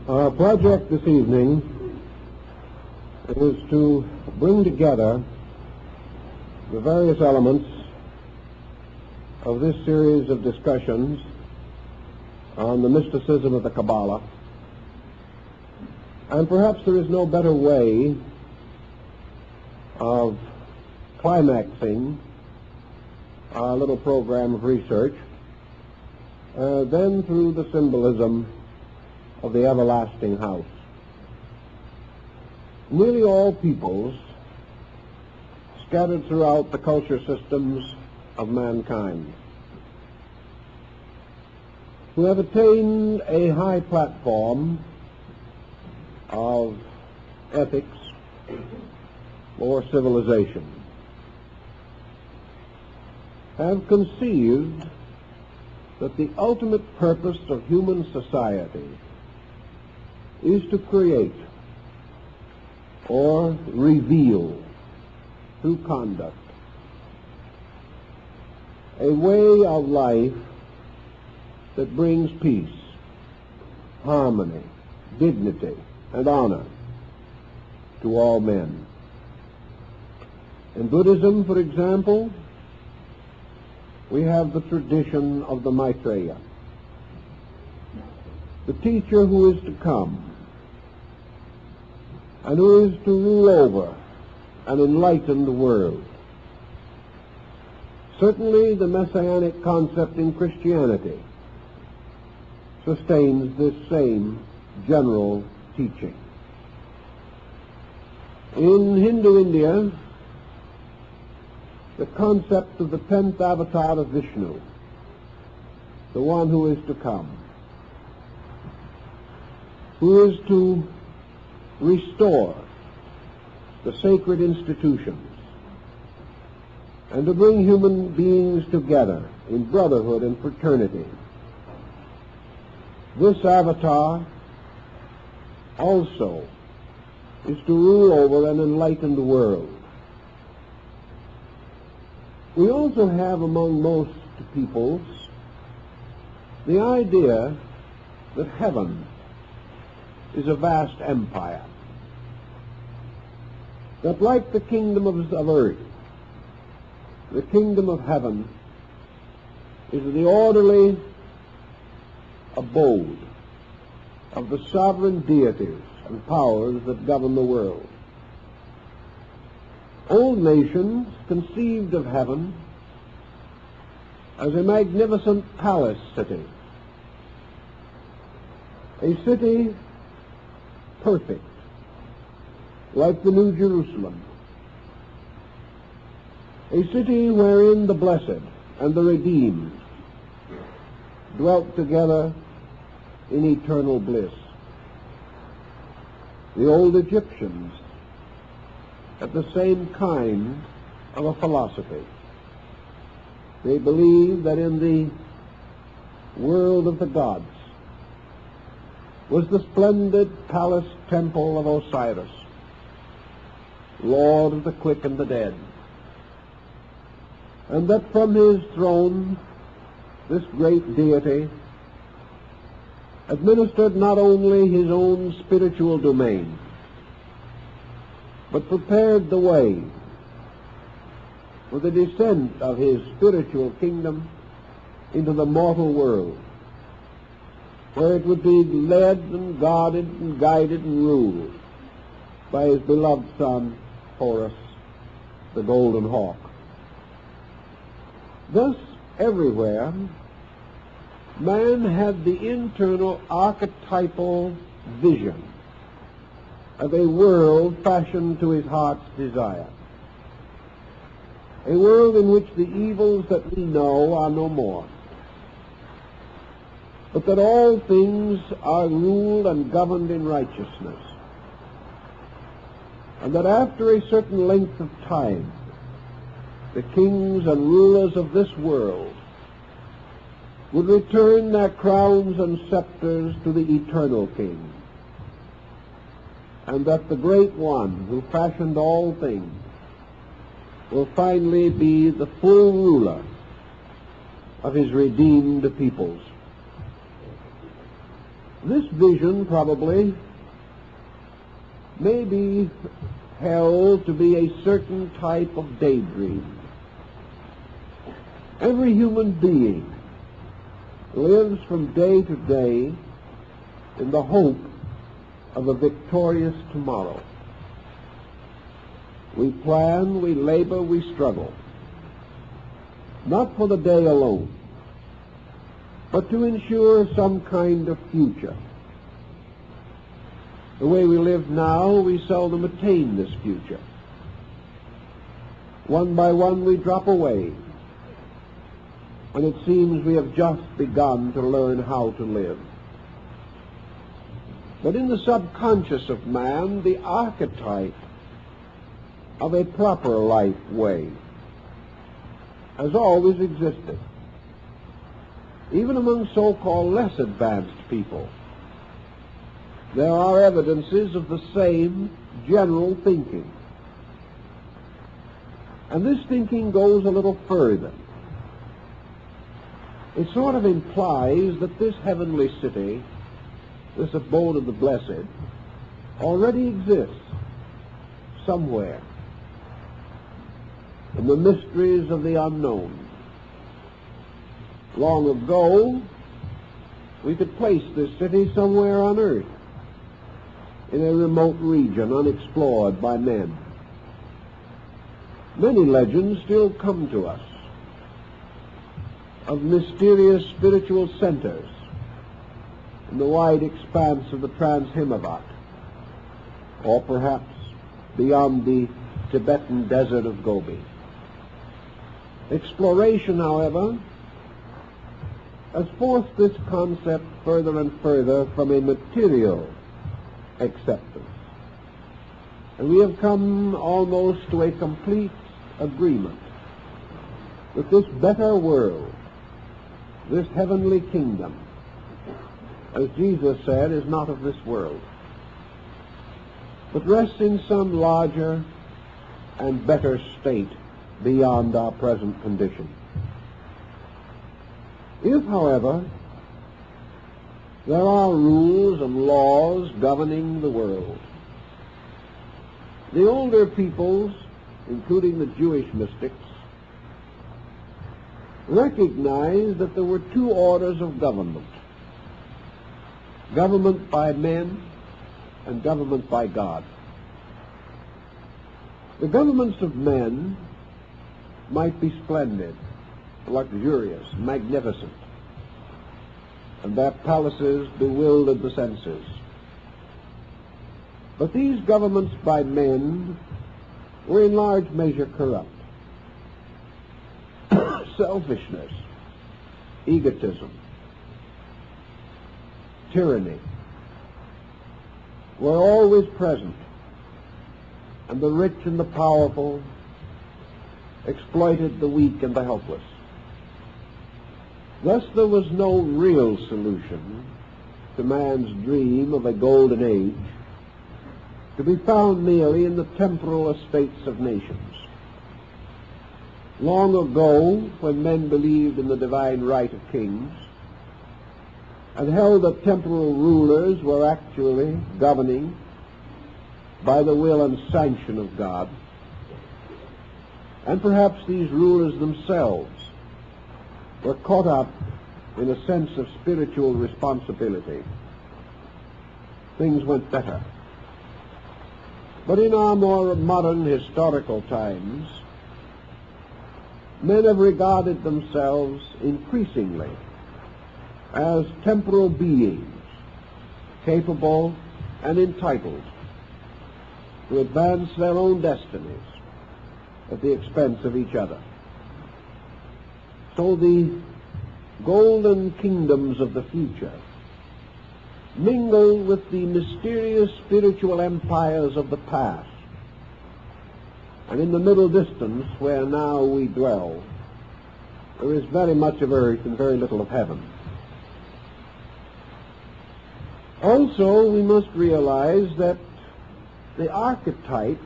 Our project this evening is to bring together the various elements of this series of discussions on the mysticism of the Kabbalah, and perhaps there is no better way of climaxing our little program of research than through the symbolism of the everlasting house. Nearly all peoples scattered throughout the culture systems of mankind who have attained a high platform of ethics or civilization have conceived that the ultimate purpose of human society is to create or reveal through conduct a way of life that brings peace, harmony, dignity, and honor to all men. In Buddhism, for example, we have the tradition of the Maitreya, the teacher who is to come and who is to rule over an enlightened world. Certainly the messianic concept in Christianity sustains this same general teaching. In Hindu India, the concept of the 10th avatar of Vishnu, the one who is to come, who is to restore the sacred institutions and to bring human beings together in brotherhood and fraternity. This avatar also is to rule over an enlightened world. We also have among most peoples the idea that heaven is a vast empire, that like the kingdom of earth, the kingdom of heaven is the orderly abode of the sovereign deities and powers that govern the world. Old nations conceived of heaven as a magnificent palace city, a city perfect, like the New Jerusalem, a city wherein the blessed and the redeemed dwelt together in eternal bliss. The old Egyptians had the same kind of a philosophy. They believed that in the world of the gods was the splendid palace temple of Osiris, Lord of the quick and the dead, and that from his throne this great deity administered not only his own spiritual domain, but prepared the way for the descent of his spiritual kingdom into the mortal world, where it would be led and guarded and guided and ruled by his beloved son, Horus, the golden hawk. Thus, everywhere, man had the internal archetypal vision of a world fashioned to his heart's desire, a world in which the evils that we know are no more, but that all things are ruled and governed in righteousness, and that after a certain length of time, the kings and rulers of this world would return their crowns and scepters to the eternal King, and that the Great One who fashioned all things will finally be the full ruler of his redeemed peoples. This vision probably may be held to be a certain type of daydream. Every human being lives from day to day in the hope of a victorious tomorrow. We plan, we labor, we struggle, not for the day alone, but to ensure some kind of future. The way we live now, we seldom attain this future. One by one we drop away, and it seems we have just begun to learn how to live. But in the subconscious of man, the archetype of a proper life way has always existed, even among so-called less advanced people. There are evidences of the same general thinking. And this thinking goes a little further. It sort of implies that this heavenly city, this abode of the blessed, already exists somewhere in the mysteries of the unknown. Long ago, we could place this city somewhere on earth, in a remote region unexplored by men. Many legends still come to us of mysterious spiritual centers in the wide expanse of the Trans-Himavat, or perhaps beyond the Tibetan desert of Gobi. Exploration, however, has forced this concept further and further from a material acceptance, and we have come almost to a complete agreement that this better world, this heavenly kingdom, as Jesus said, is not of this world, but rests in some larger and better state beyond our present condition. If, however, there are rules and laws governing the world, the older peoples, including the Jewish mystics, recognized that there were two orders of government: government by men and government by God. The governments of men might be splendid, luxurious, magnificent, and their palaces bewildered the senses. But these governments by men were in large measure corrupt. Selfishness, egotism, tyranny were always present, and the rich and the powerful exploited the weak and the helpless. Thus there was no real solution to man's dream of a golden age, to be found merely in the temporal estates of nations. Long ago, when men believed in the divine right of kings and held that temporal rulers were actually governing by the will and sanction of God, and perhaps these rulers themselves were caught up in a sense of spiritual responsibility, things went better. But in our more modern historical times, men have regarded themselves increasingly as temporal beings, capable and entitled to advance their own destinies at the expense of each other. So the golden kingdoms of the future mingle with the mysterious spiritual empires of the past. And in the middle distance, where now we dwell, there is very much of earth and very little of heaven. Also, we must realize that the archetype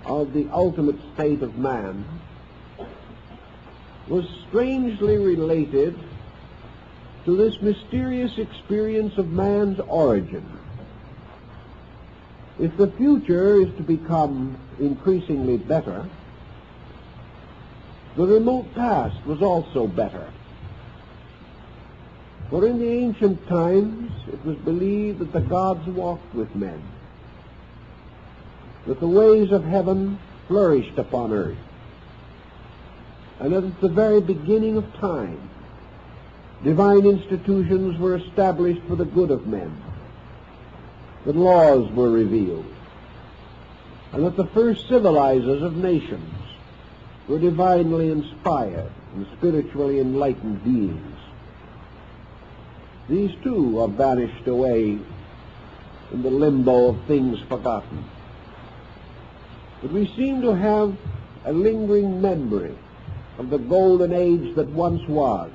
of the ultimate state of man was strangely related to this mysterious experience of man's origin. If the future is to become increasingly better, the remote past was also better. For in the ancient times it was believed that the gods walked with men, that the ways of heaven flourished upon earth, and that at the very beginning of time divine institutions were established for the good of men, that laws were revealed, and that the first civilizers of nations were divinely inspired and spiritually enlightened beings. These too are vanished away in the limbo of things forgotten. But we seem to have a lingering memory of the golden age that once was,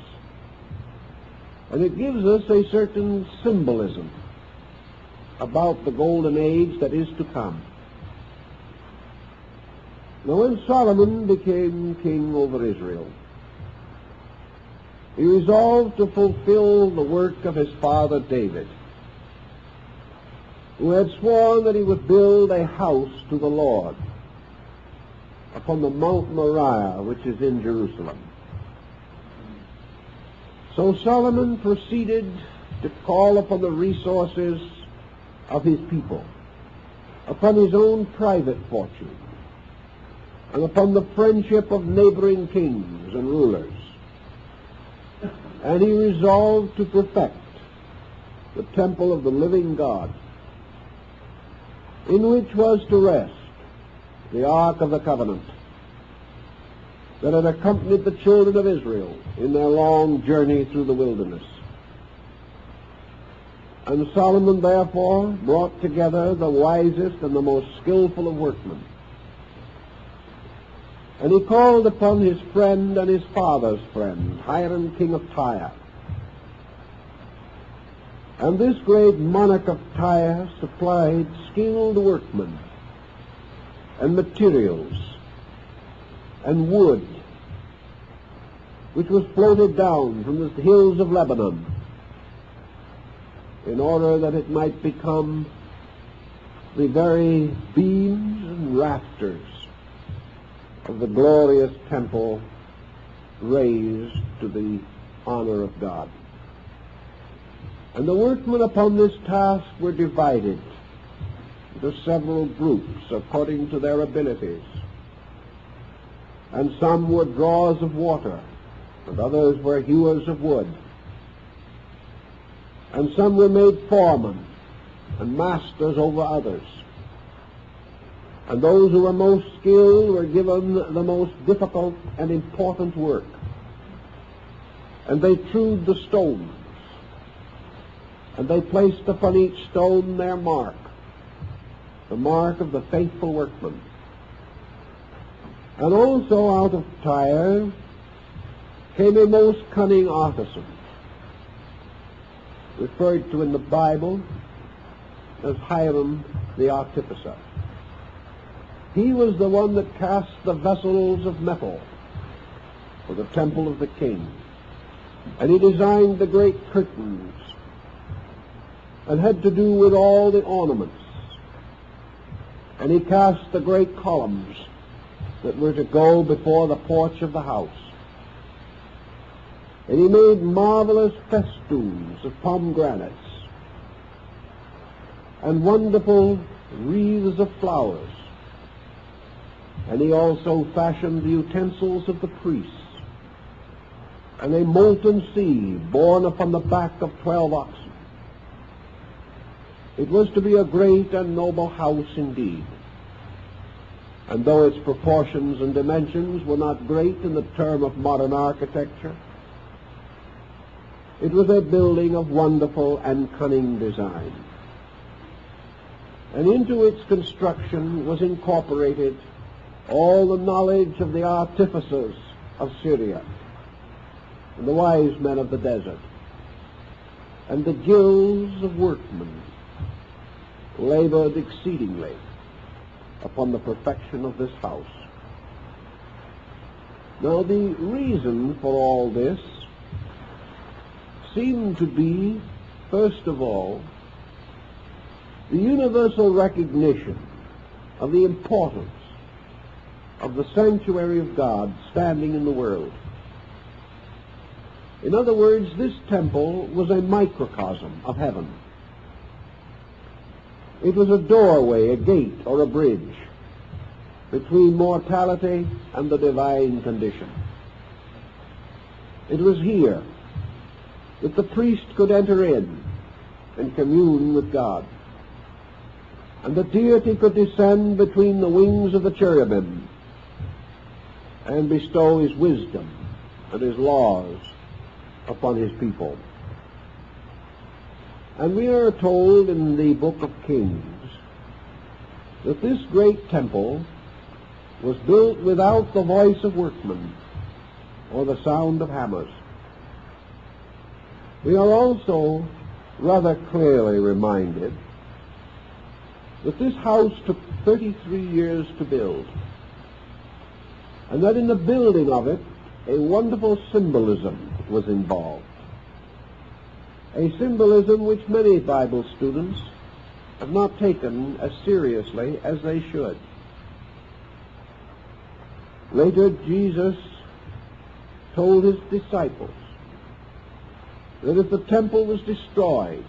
and it gives us a certain symbolism about the golden age that is to come. Now, when Solomon became king over Israel, he resolved to fulfill the work of his father David, who had sworn that he would build a house to the Lord upon the Mount Moriah, which is in Jerusalem. So Solomon proceeded to call upon the resources of his people, upon his own private fortune, and upon the friendship of neighboring kings and rulers. And he resolved to perfect the temple of the living God, in which was to rest the Ark of the Covenant that had accompanied the children of Israel in their long journey through the wilderness. And Solomon therefore brought together the wisest and the most skillful of workmen. And he called upon his friend and his father's friend, Hiram, king of Tyre. And this great monarch of Tyre supplied skilled workmen and materials and wood, which was floated down from the hills of Lebanon, in order that it might become the very beams and rafters of the glorious temple raised to the honor of God. And the workmen upon this task were divided into several groups according to their abilities. And some were drawers of water, and others were hewers of wood. And some were made foremen and masters over others. And those who were most skilled were given the most difficult and important work. And they trewed the stones, and they placed upon each stone their mark, the mark of the faithful workman. And also out of Tyre came a most cunning artisan, referred to in the Bible as Hiram the artificer. He was the one that cast the vessels of metal for the temple of the king. And he designed the great curtains and had to do with all the ornaments. And he cast the great columns that were to go before the porch of the house. And he made marvelous festoons of pomegranates and wonderful wreaths of flowers. And he also fashioned the utensils of the priests, and a molten sea borne upon the back of 12 oxen. It was to be a great and noble house indeed. And though its proportions and dimensions were not great in the term of modern architecture, it was a building of wonderful and cunning design. And into its construction was incorporated all the knowledge of the artificers of Syria and the wise men of the desert, and the guilds of workmen labored exceedingly upon the perfection of this house. Now, the reason for all this seemed to be, first of all, the universal recognition of the importance of the sanctuary of God standing in the world. In other words, this temple was a microcosm of heaven. It was a doorway, a gate, or a bridge between mortality and the divine condition. It was here that the priest could enter in and commune with God, and the deity could descend between the wings of the cherubim and bestow his wisdom and his laws upon his people. And we are told in the book of Kings that this great temple was built without the voice of workmen or the sound of hammers. We are also rather clearly reminded that this house took 33 years to build, and that in the building of it a wonderful symbolism was involved, a symbolism which many Bible students have not taken as seriously as they should. Later, Jesus told his disciples that if the temple was destroyed,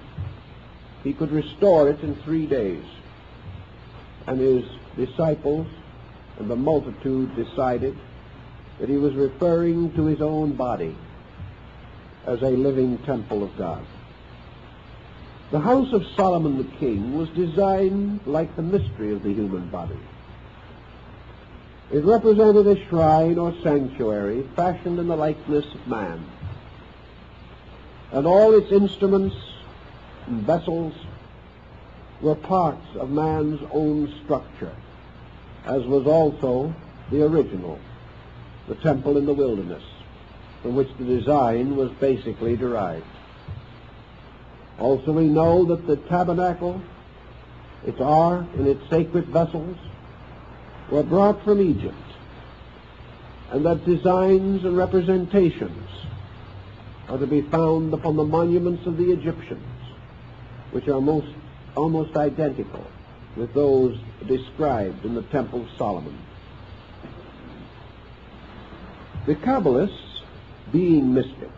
he could restore it in 3 days. And his disciples and the multitude decided that he was referring to his own body as a living temple of God. The house of Solomon the king was designed like the mystery of the human body. It represented a shrine or sanctuary fashioned in the likeness of man, and all its instruments and vessels were parts of man's own structure, as was also the original, the temple in the wilderness, from which the design was basically derived. Also we know that the tabernacle, its ark, and its sacred vessels were brought from Egypt, and that designs and representations are to be found upon the monuments of the Egyptians, which are almost identical with those described in the Temple of Solomon. The Qabbalists, being mystics,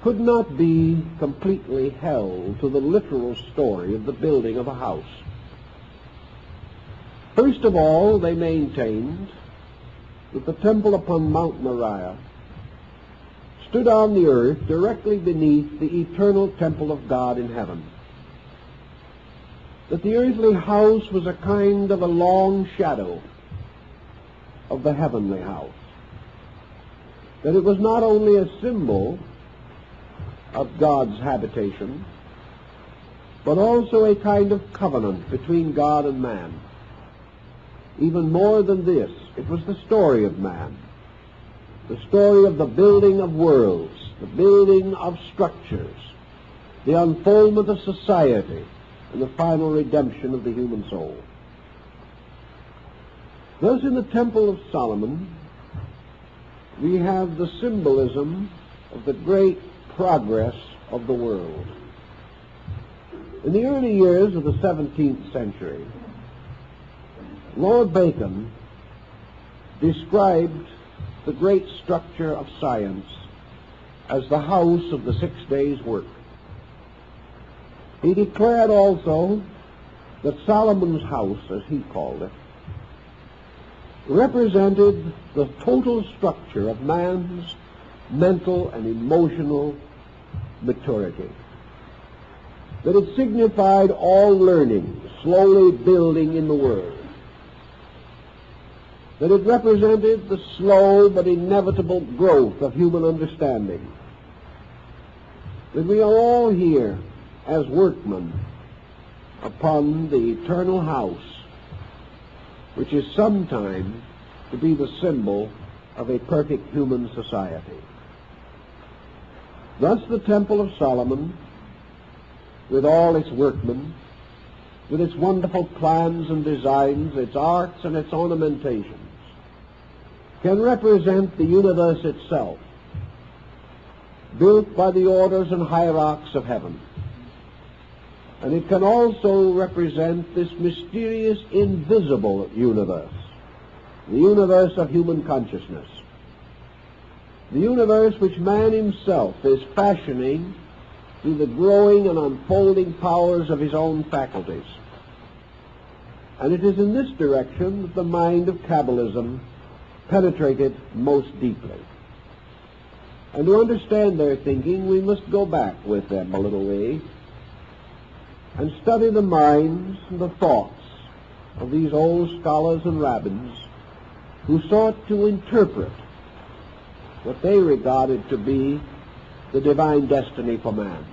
could not be completely held to the literal story of the building of a house. First of all, they maintained that the temple upon Mount Moriah stood on the earth directly beneath the eternal temple of God in heaven, that the earthly house was a kind of a long shadow of the heavenly house, that it was not only a symbol of God's habitation, but also a kind of covenant between God and man. Even more than this, it was the story of man, the story of the building of worlds, the building of structures, the unfoldment of society, and the final redemption of the human soul. Thus, in the Temple of Solomon, we have the symbolism of the great progress of the world. In the early years of the 17th century, Lord Bacon described the great structure of science as the house of the 6 days' work. He declared also that Solomon's house, as he called it, represented the total structure of man's mental and emotional maturity, that it signified all learning slowly building in the world, that it represented the slow but inevitable growth of human understanding, that we are all here as workmen upon the eternal house, which is sometime to be the symbol of a perfect human society. Thus the Temple of Solomon, with all its workmen, with its wonderful plans and designs, its arts and its ornamentations, can represent the universe itself, built by the orders and hierarchs of heaven. And it can also represent this mysterious, invisible universe, the universe of human consciousness, the universe which man himself is fashioning through the growing and unfolding powers of his own faculties. And it is in this direction that the mind of Kabbalism penetrated most deeply. And to understand their thinking, we must go back with them a little way and study the minds and the thoughts of these old scholars and rabbins who sought to interpret what they regarded to be the divine destiny for man.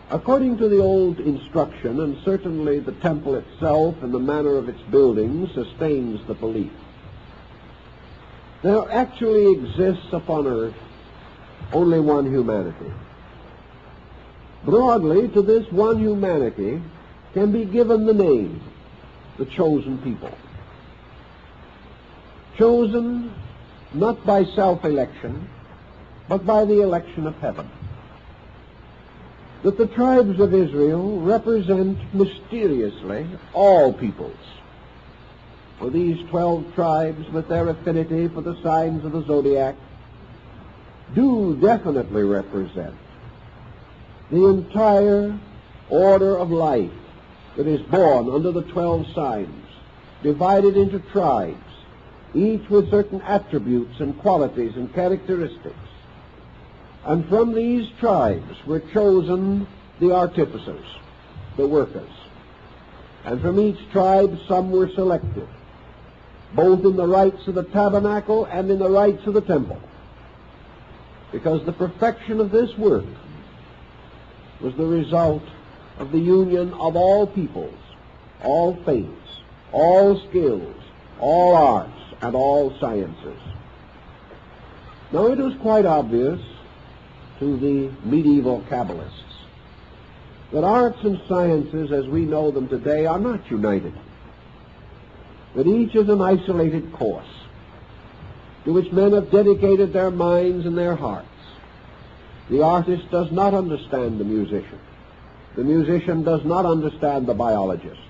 According to the old instruction, and certainly the temple itself and the manner of its building sustains the belief, there actually exists upon earth only one humanity. Broadly, to this one humanity can be given the name, the chosen people. Chosen not by self-election, but by the election of heaven. That the tribes of Israel represent mysteriously all peoples. For these 12 tribes, with their affinity for the signs of the zodiac, do definitely represent the entire order of life that is born under the 12 signs, divided into tribes, each with certain attributes and qualities and characteristics. And from these tribes were chosen the artificers, the workers. And from each tribe some were selected, both in the rites of the tabernacle and in the rites of the temple, because the perfection of this work was the result of the union of all peoples, all faiths, all skills, all arts, and all sciences. Now it was quite obvious to the medieval Kabbalists that arts and sciences as we know them today are not united, that each is an isolated course to which men have dedicated their minds and their hearts. The artist does not understand the musician. The musician does not understand the biologist.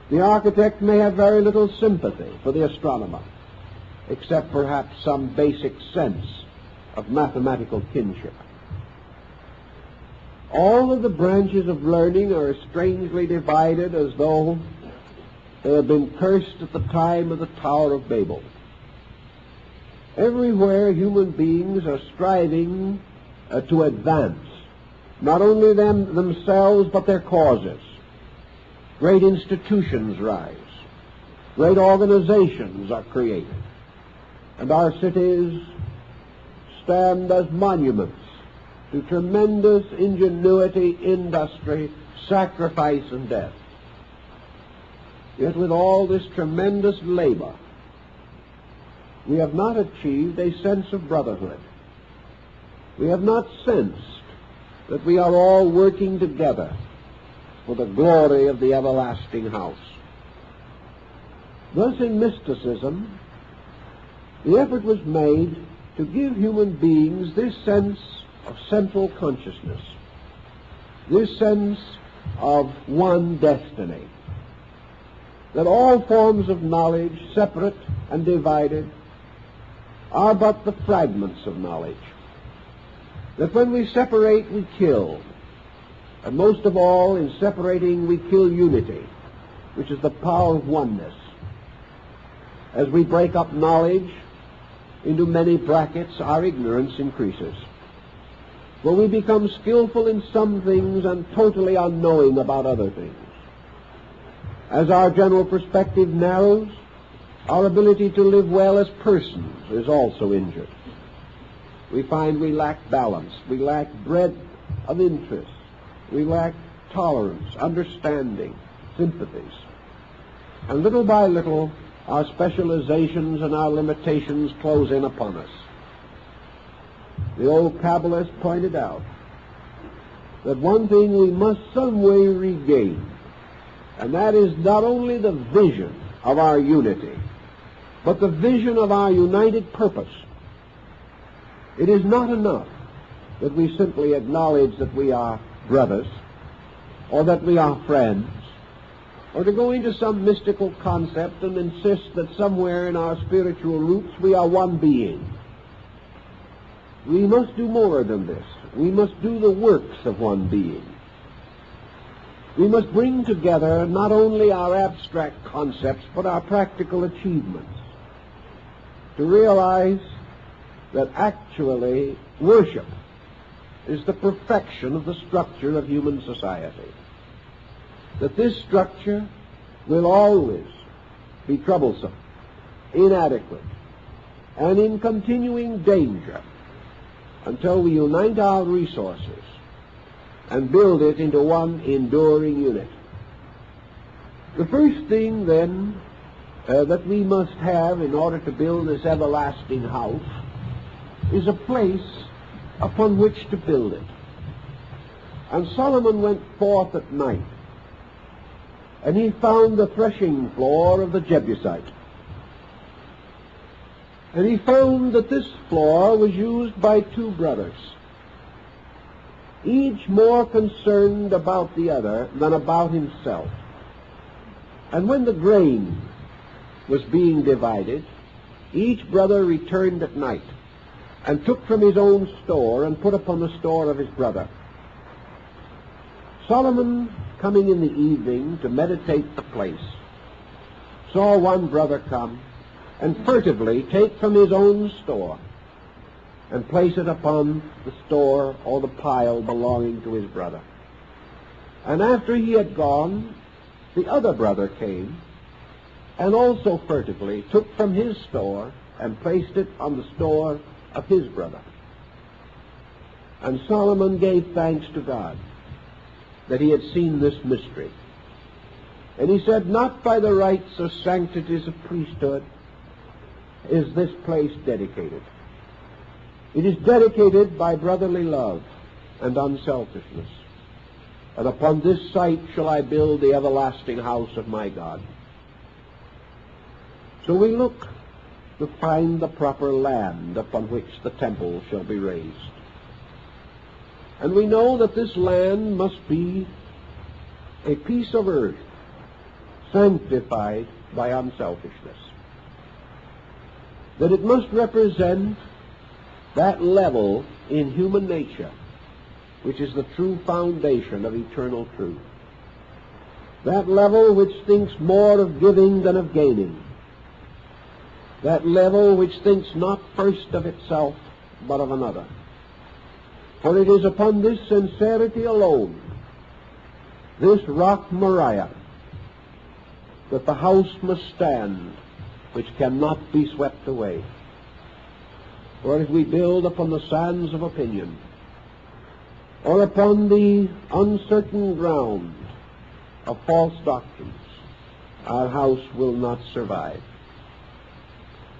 The architect may have very little sympathy for the astronomer, except perhaps some basic sense of mathematical kinship. All of the branches of learning are strangely divided as though they had been cursed at the time of the Tower of Babel. Everywhere human beings are striving to advance, not only themselves but their causes. Great institutions rise, great organizations are created, and our cities stand as monuments to tremendous ingenuity, industry, sacrifice, and death. Yet with all this tremendous labor, we have not achieved a sense of brotherhood. We have not sensed that we are all working together for the glory of the everlasting house. Thus in mysticism, the effort was made to give human beings this sense of central consciousness, this sense of one destiny, that all forms of knowledge, separate and divided, are but the fragments of knowledge, that when we separate we kill, and most of all in separating we kill unity, which is the power of oneness. As we break up knowledge into many brackets, our ignorance increases. For we become skillful in some things and totally unknowing about other things. As our general perspective narrows, our ability to live well as persons is also injured. We find we lack balance, we lack breadth of interest, we lack tolerance, understanding, sympathies. And little by little, our specializations and our limitations close in upon us. The old Kabbalist pointed out that one thing we must some way regain, and that is not only the vision of our unity, but the vision of our united purpose. It is not enough that we simply acknowledge that we are brothers, or that we are friends, or to go into some mystical concept and insist that somewhere in our spiritual roots we are one being. We must do more than this. We must do the works of one being. We must bring together not only our abstract concepts, but our practical achievements, to realize that actually worship is the perfection of the structure of human society. That this structure will always be troublesome, inadequate, and in continuing danger until we unite our resources and build it into one enduring unit. The first thing, then, that we must have in order to build this everlasting house is a place upon which to build it. And Solomon went forth at night, and he found the threshing floor of the Jebusite. And he found that this floor was used by two brothers, each more concerned about the other than about himself. And when the grain was being divided, each brother returned at night and took from his own store and put upon the store of his brother. Solomon, coming in the evening to meditate the place, saw one brother come and furtively take from his own store and place it upon the store or the pile belonging to his brother. And after he had gone, the other brother came and also furtively took from his store and placed it on the store of his brother. And Solomon gave thanks to God that he had seen this mystery. And he said, not by the rights or sanctities of priesthood is this place dedicated. It is dedicated by brotherly love and unselfishness. And upon this site shall I build the everlasting house of my God. So we look to find the proper land upon which the temple shall be raised. And we know that this land must be a piece of earth sanctified by unselfishness. That it must represent that level in human nature which is the true foundation of eternal truth. That level which thinks more of giving than of gaining. That level which thinks not first of itself but of another. For it is upon this sincerity alone, this rock Moriah, that the house must stand which cannot be swept away. For if we build upon the sands of opinion, or upon the uncertain ground of false doctrines, our house will not survive.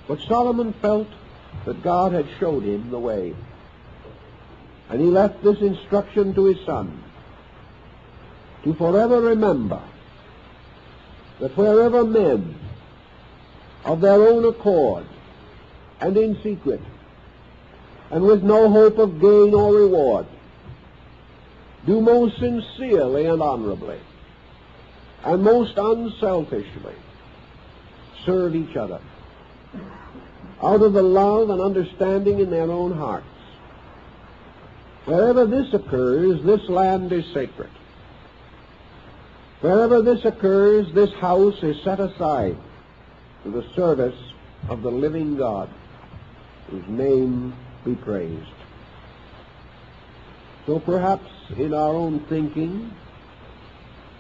But Solomon felt that God had showed him the way. And he left this instruction to his son, to forever remember that wherever men of their own accord and in secret and with no hope of gain or reward do most sincerely and honorably and most unselfishly serve each other out of the love and understanding in their own hearts. Wherever this occurs, this land is sacred. Wherever this occurs, this house is set aside to the service of the living God, whose name be praised. So perhaps in our own thinking,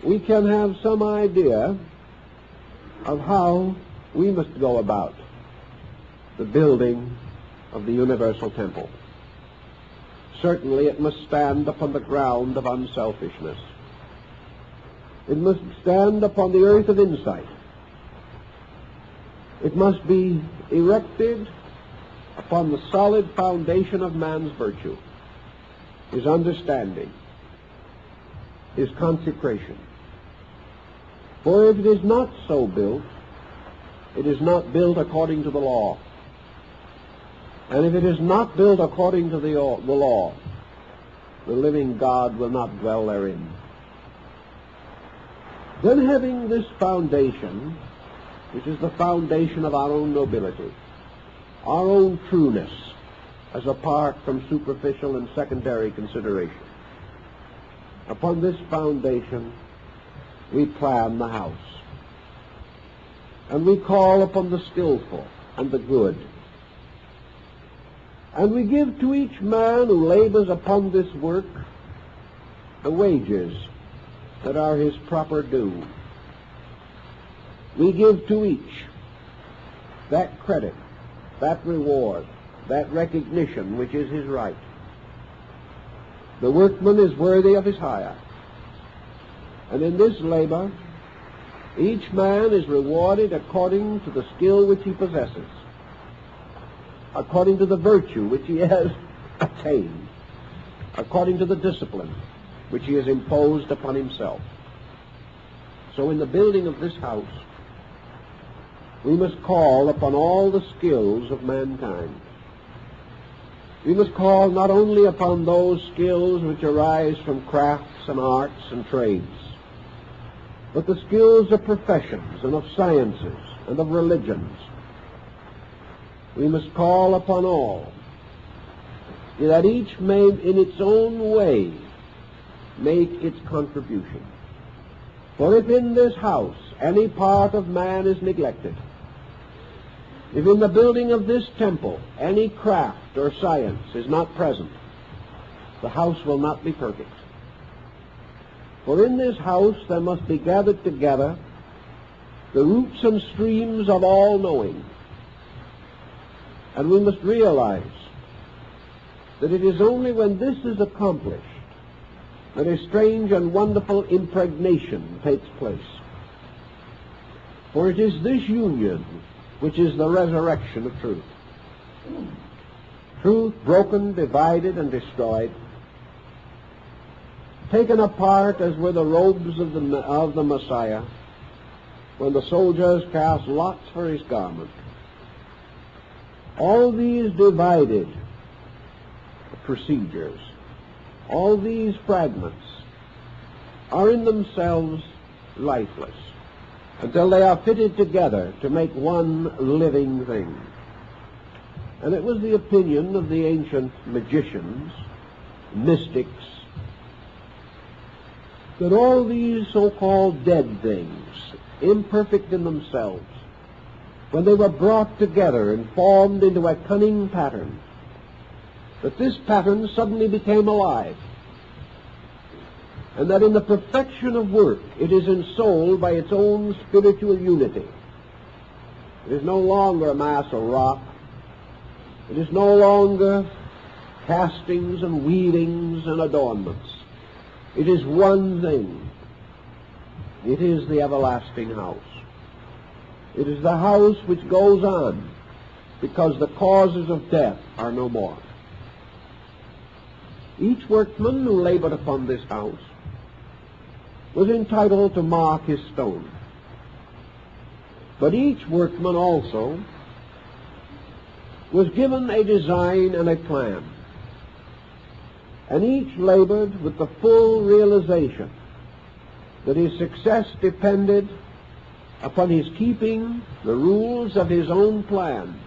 we can have some idea of how we must go about the building of the universal temple. Certainly it must stand upon the ground of unselfishness. It must stand upon the earth of insight. It must be erected upon the solid foundation of man's virtue, his understanding, his consecration. For if it is not so built, it is not built according to the law. And if it is not built according to the law, the living God will not dwell therein. Then, having this foundation, which is the foundation of our own nobility, our own trueness, as apart from superficial and secondary consideration, upon this foundation we plan the house. And we call upon the skillful and the good. And we give to each man who labors upon this work the wages that are his proper due. We give to each that credit, that reward, that recognition which is his right. The workman is worthy of his hire. And in this labor, each man is rewarded according to the skill which he possesses, according to the virtue which he has attained, according to the discipline which he has imposed upon himself. So in the building of this house, we must call upon all the skills of mankind. We must call not only upon those skills which arise from crafts and arts and trades, but the skills of professions and of sciences and of religions. We must call upon all, that each may in its own way make its contribution. For if in this house any part of man is neglected, if in the building of this temple any craft or science is not present, the house will not be perfect. For in this house there must be gathered together the roots and streams of all knowing. And we must realize that it is only when this is accomplished that a strange and wonderful impregnation takes place. For it is this union which is the resurrection of truth. Truth broken, divided, and destroyed, taken apart as were the robes of the Messiah when the soldiers cast lots for his garment. All these divided procedures, all these fragments are in themselves lifeless until they are fitted together to make one living thing. And it was the opinion of the ancient magicians, mystics, that all these so-called dead things, imperfect in themselves, when they were brought together and formed into a cunning pattern, that this pattern suddenly became alive, and that in the perfection of work it is ensouled by its own spiritual unity. It is no longer a mass of rock. It is no longer castings and weavings and adornments. It is one thing. It is the everlasting house. It is the house which goes on because the causes of death are no more. Each workman who labored upon this house was entitled to mark his stone. But each workman also was given a design and a plan. And each labored with the full realization that his success depended upon his keeping the rules of his own plan,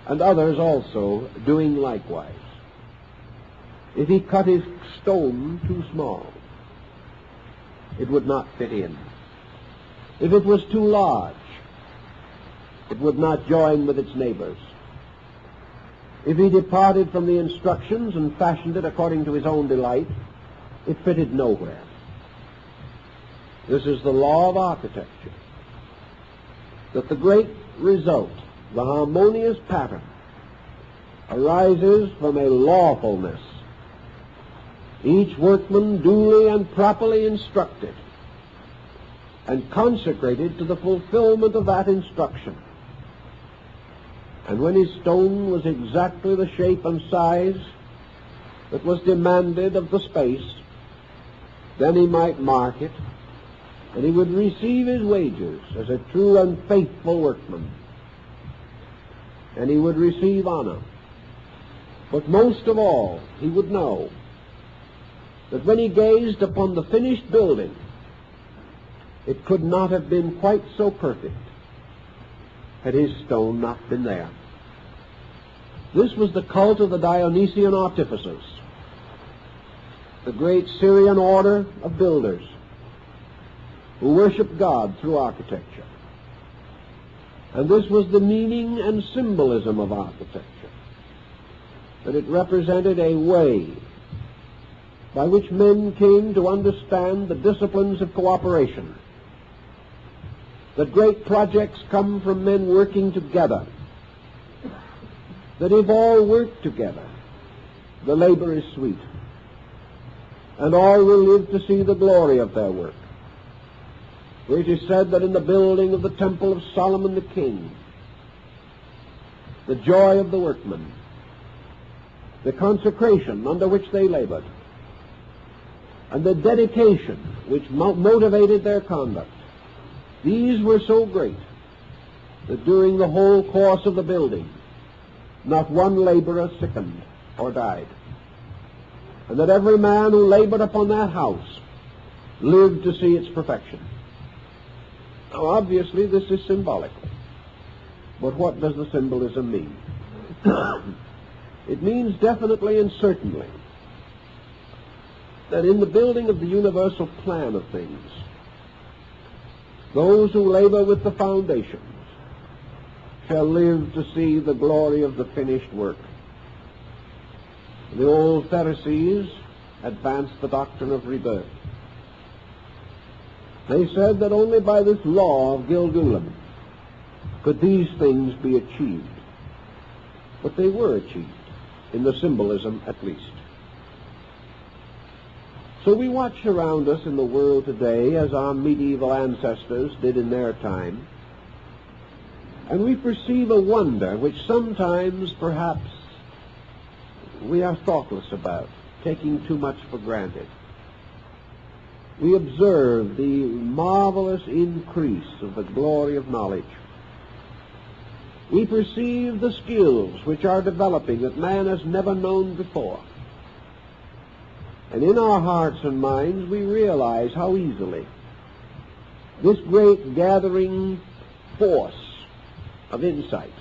and others also doing likewise. If he cut his stone too small, it would not fit in. If it was too large, it would not join with its neighbors. If he departed from the instructions and fashioned it according to his own delight, it fitted nowhere. This is the law of architecture, that the great result, the harmonious pattern, arises from a lawfulness. Each workman duly and properly instructed and consecrated to the fulfillment of that instruction. And when his stone was exactly the shape and size that was demanded of the space, then he might mark it, and he would receive his wages as a true and faithful workman. and he would receive honor. But most of all, he would know that when he gazed upon the finished building, it could not have been quite so perfect had his stone not been there. This was the cult of the Dionysian artificers, the great Syrian order of builders who worshiped God through architecture. And this was the meaning and symbolism of architecture, that it represented a way by which men came to understand the disciplines of cooperation, that great projects come from men working together, that if all work together, the labor is sweet, and all will live to see the glory of their work. For it is said that in the building of the temple of Solomon the king, the joy of the workmen, the consecration under which they labored, and the dedication which motivated their conduct, these were so great that during the whole course of the building, not one laborer sickened or died, and that every man who labored upon that house lived to see its perfection. Now, obviously, this is symbolical. But what does the symbolism mean? It means definitely and certainly that in the building of the universal plan of things, those who labor with the foundations shall live to see the glory of the finished work. The old Pharisees advanced the doctrine of rebirth. They said that only by this law of Gilgulim could these things be achieved. But they were achieved, in the symbolism at least. So we watch around us in the world today as our medieval ancestors did in their time, and we perceive a wonder which sometimes perhaps we are thoughtless about, taking too much for granted. We observe the marvelous increase of the glory of knowledge. We perceive the skills which are developing that man has never known before. And in our hearts and minds we realize how easily this great gathering force of insight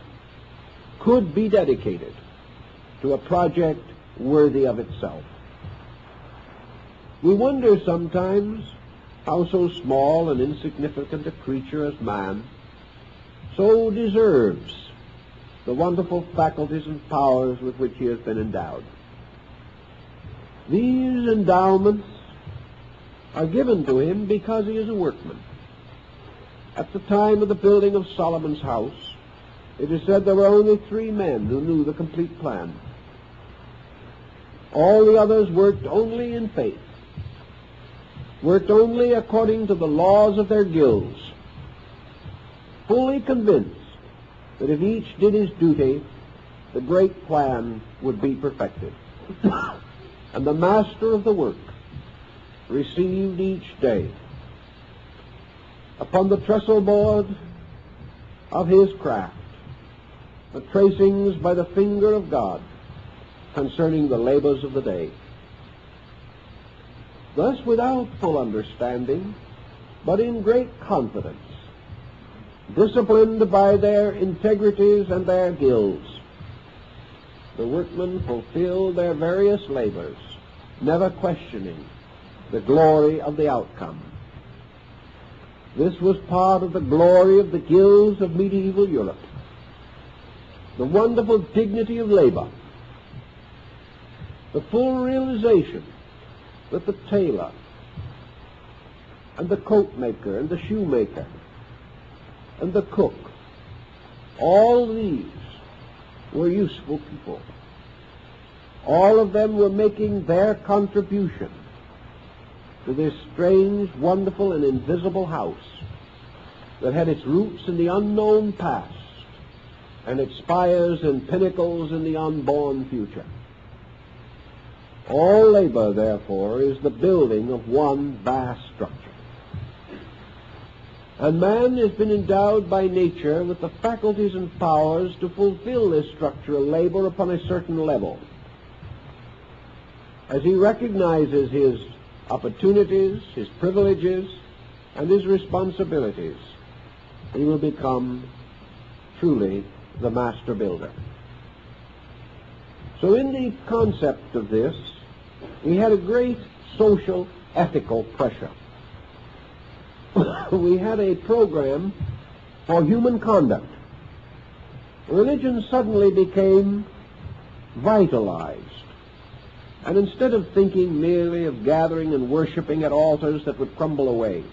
could be dedicated to a project worthy of itself. We wonder sometimes how so small and insignificant a creature as man so deserves the wonderful faculties and powers with which he has been endowed. These endowments are given to him because he is a workman. At the time of the building of Solomon's house, it is said there were only 3 men who knew the complete plan. All the others worked only in faith, worked only according to the laws of their guilds, fully convinced that if each did his duty, the great plan would be perfected. And the master of the work received each day upon the trestle board of his craft the tracings by the finger of God concerning the labors of the day. Thus, without full understanding, but in great confidence, disciplined by their integrities and their guilds, the workmen fulfilled their various labors, never questioning the glory of the outcome. This was part of the glory of the guilds of medieval Europe, the wonderful dignity of labor, the full realization that the tailor and the coat maker and the shoemaker and the cook, all these were useful people. All of them were making their contribution to this strange, wonderful, and invisible house that had its roots in the unknown past and its spires and pinnacles in the unborn future. All labor, therefore, is the building of one vast structure. And man has been endowed by nature with the faculties and powers to fulfill this structural labor upon a certain level. As he recognizes his opportunities, his privileges, and his responsibilities, he will become truly the master builder. So in the concept of this, we had a great social, ethical pressure. We had a program for human conduct. Religion suddenly became vitalized. And instead of thinking merely of gathering and worshiping at altars that would crumble away,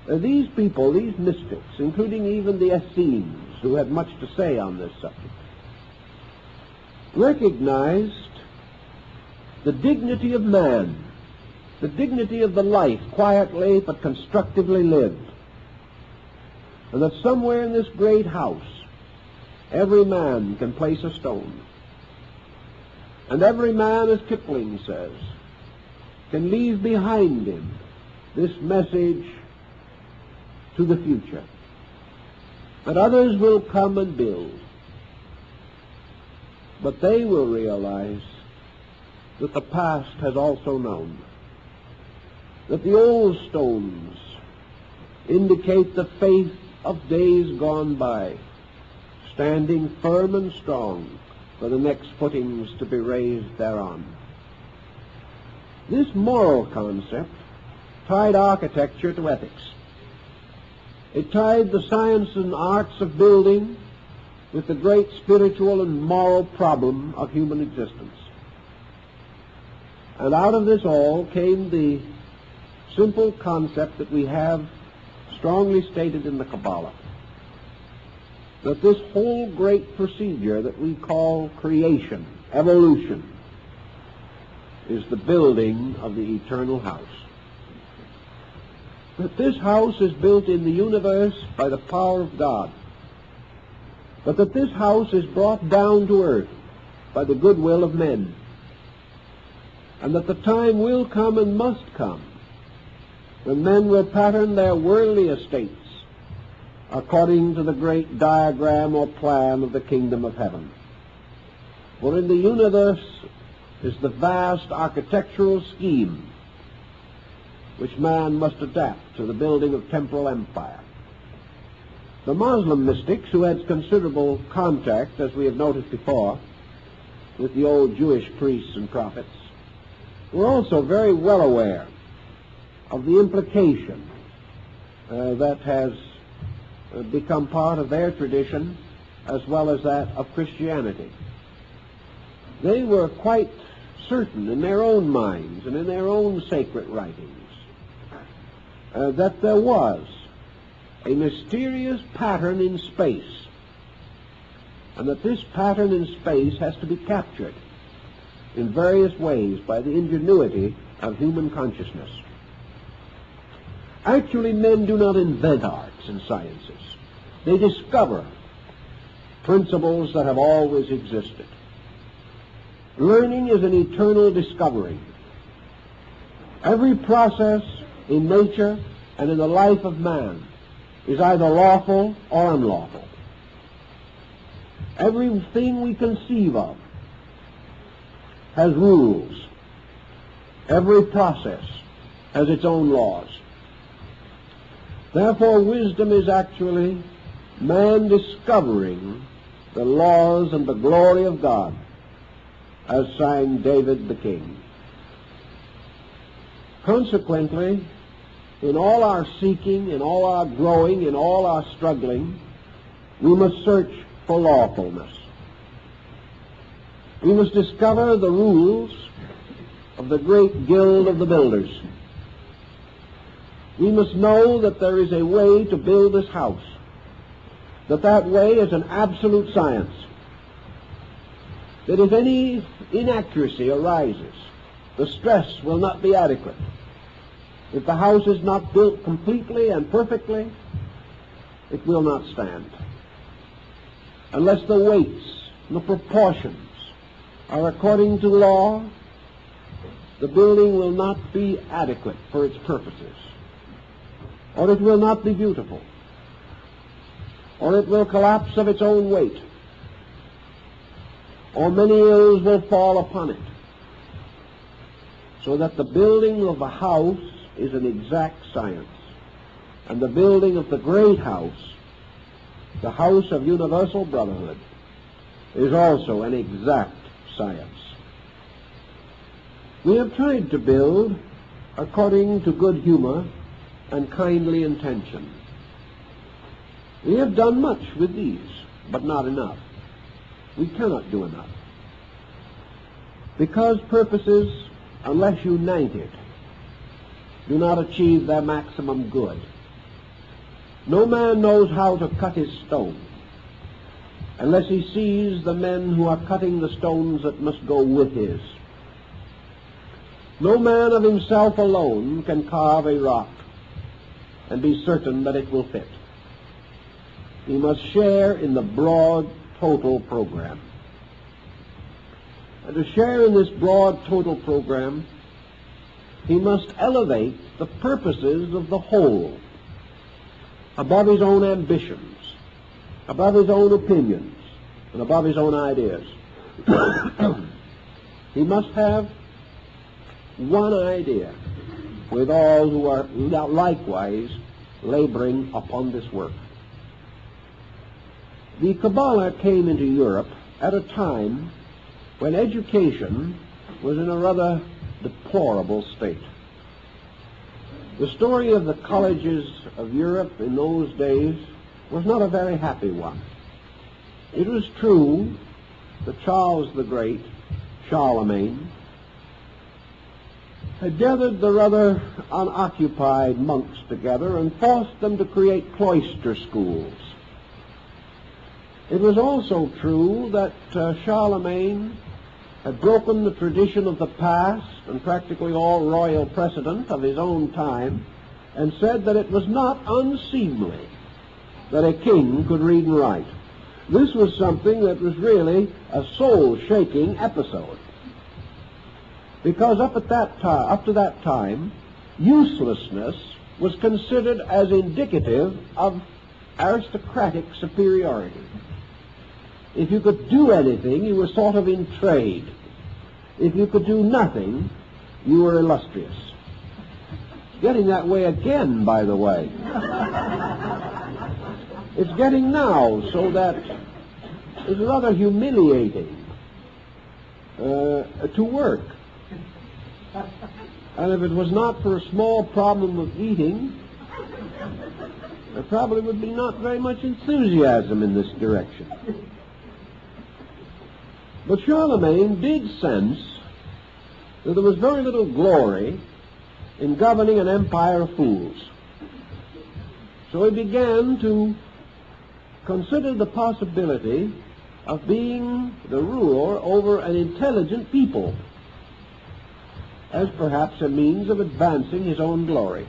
these people, these mystics, including even the Essenes, who had much to say on this subject, recognized the dignity of man, the dignity of the life, quietly but constructively lived, and that somewhere in this great house every man can place a stone, and every man, as Kipling says, can leave behind him this message to the future, that others will come and build, but they will realize that the past has also known, that the old stones indicate the faith of days gone by, standing firm and strong for the next footings to be raised thereon. This moral concept tied architecture to ethics. It tied the science and arts of building with the great spiritual and moral problem of human existence. And out of this all came the simple concept that we have strongly stated in the Kabbalah, that this whole great procedure that we call creation, evolution, is the building of the eternal house. That this house is built in the universe by the power of God, but that this house is brought down to earth by the goodwill of men, and that the time will come and must come when men will pattern their worldly estates according to the great diagram or plan of the kingdom of heaven. For in the universe is the vast architectural scheme which man must adapt to the building of temporal empire. The Muslim mystics, who had considerable contact, as we have noticed before, with the old Jewish priests and prophets, were also very well aware of the implication that has become part of their tradition as well as that of Christianity. They were quite certain in their own minds and in their own sacred writings that there was a mysterious pattern in space, and that this pattern in space has to be captured in various ways by the ingenuity of human consciousness. Actually, men do not invent arts and sciences. They discover principles that have always existed. Learning is an eternal discovery. Every process in nature and in the life of man is either lawful or unlawful. Everything we conceive of has rules. Every process has its own laws. Therefore, wisdom is actually man discovering the laws and the glory of God, as sang David the king. Consequently, in all our seeking, in all our growing, in all our struggling, we must search for lawfulness. We must discover the rules of the great guild of the builders. We must know that there is a way to build this house, that way is an absolute science, that if any inaccuracy arises, the stress will not be adequate. If the house is not built completely and perfectly, it will not stand. Unless the weights, the proportions are according to law, the building will not be adequate for its purposes. or it will not be beautiful, or it will collapse of its own weight, or many ills will fall upon it, so that the building of a house is an exact science, and the building of the great house, the house of universal brotherhood, is also an exact science. We have tried to build according to good humor and kindly intention. We have done much with these, but not enough. We cannot do enough, because purposes, unless united, do not achieve their maximum good. No man knows how to cut his stone unless he sees the men who are cutting the stones that must go with his. No man of himself alone can carve a rock and be certain that it will fit. He must share in the broad total program. And to share in this broad total program, he must elevate the purposes of the whole above his own ambitions, above his own opinions, and above his own ideas. He must have one idea with all who are likewise laboring upon this work. The Kabbalah came into Europe at a time when education was in a rather deplorable state. The story of the colleges of Europe in those days was not a very happy one. It was true that Charles the Great, Charlemagne, had gathered the rather unoccupied monks together and forced them to create cloister schools. It was also true that Charlemagne had broken the tradition of the past and practically all royal precedent of his own time, and said that it was not unseemly that a king could read and write. This was something that was really a soul-shaking episode, because up to that time, uselessness was considered as indicative of aristocratic superiority. If you could do anything, you were sort of in trade. If you could do nothing, you were illustrious. Getting that way again, by the way. It's getting now, so that it's rather humiliating to work. And if it was not for a small problem of eating, there probably would be not very much enthusiasm in this direction. But Charlemagne did sense that there was very little glory in governing an empire of fools. So he began to consider the possibility of being the ruler over an intelligent people, as perhaps a means of advancing his own glory.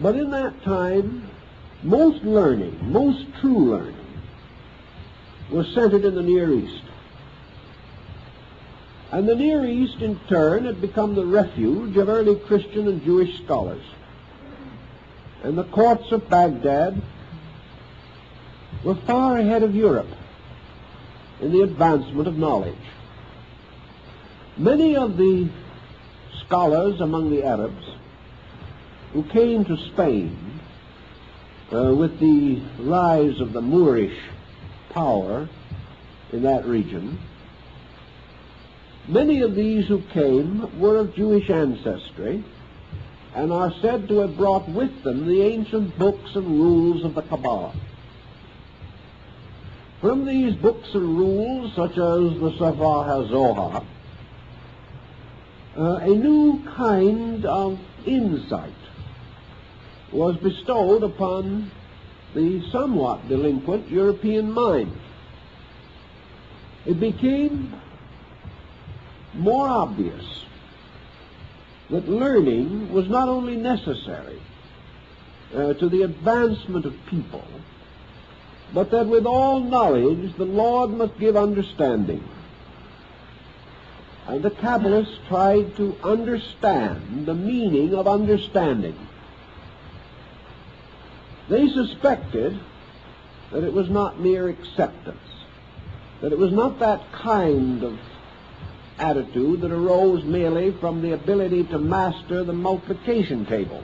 But in that time, most learning, most true learning, was centered in the Near East. And the Near East, in turn, had become the refuge of early Christian and Jewish scholars. And the courts of Baghdad were far ahead of Europe in the advancement of knowledge. Many of the scholars among the Arabs who came to Spain with the rise of the Moorish power in that region, many of these who came were of Jewish ancestry and are said to have brought with them the ancient books and rules of the Kabbalah. From these books and rules, such as the Sefer HaZohar, a new kind of insight was bestowed upon the somewhat delinquent European mind. It became more obvious that learning was not only necessary to the advancement of people, but that with all knowledge the Lord must give understanding. And the Kabbalists tried to understand the meaning of understanding. They suspected that it was not mere acceptance, that it was not that kind of attitude that arose merely from the ability to master the multiplication table.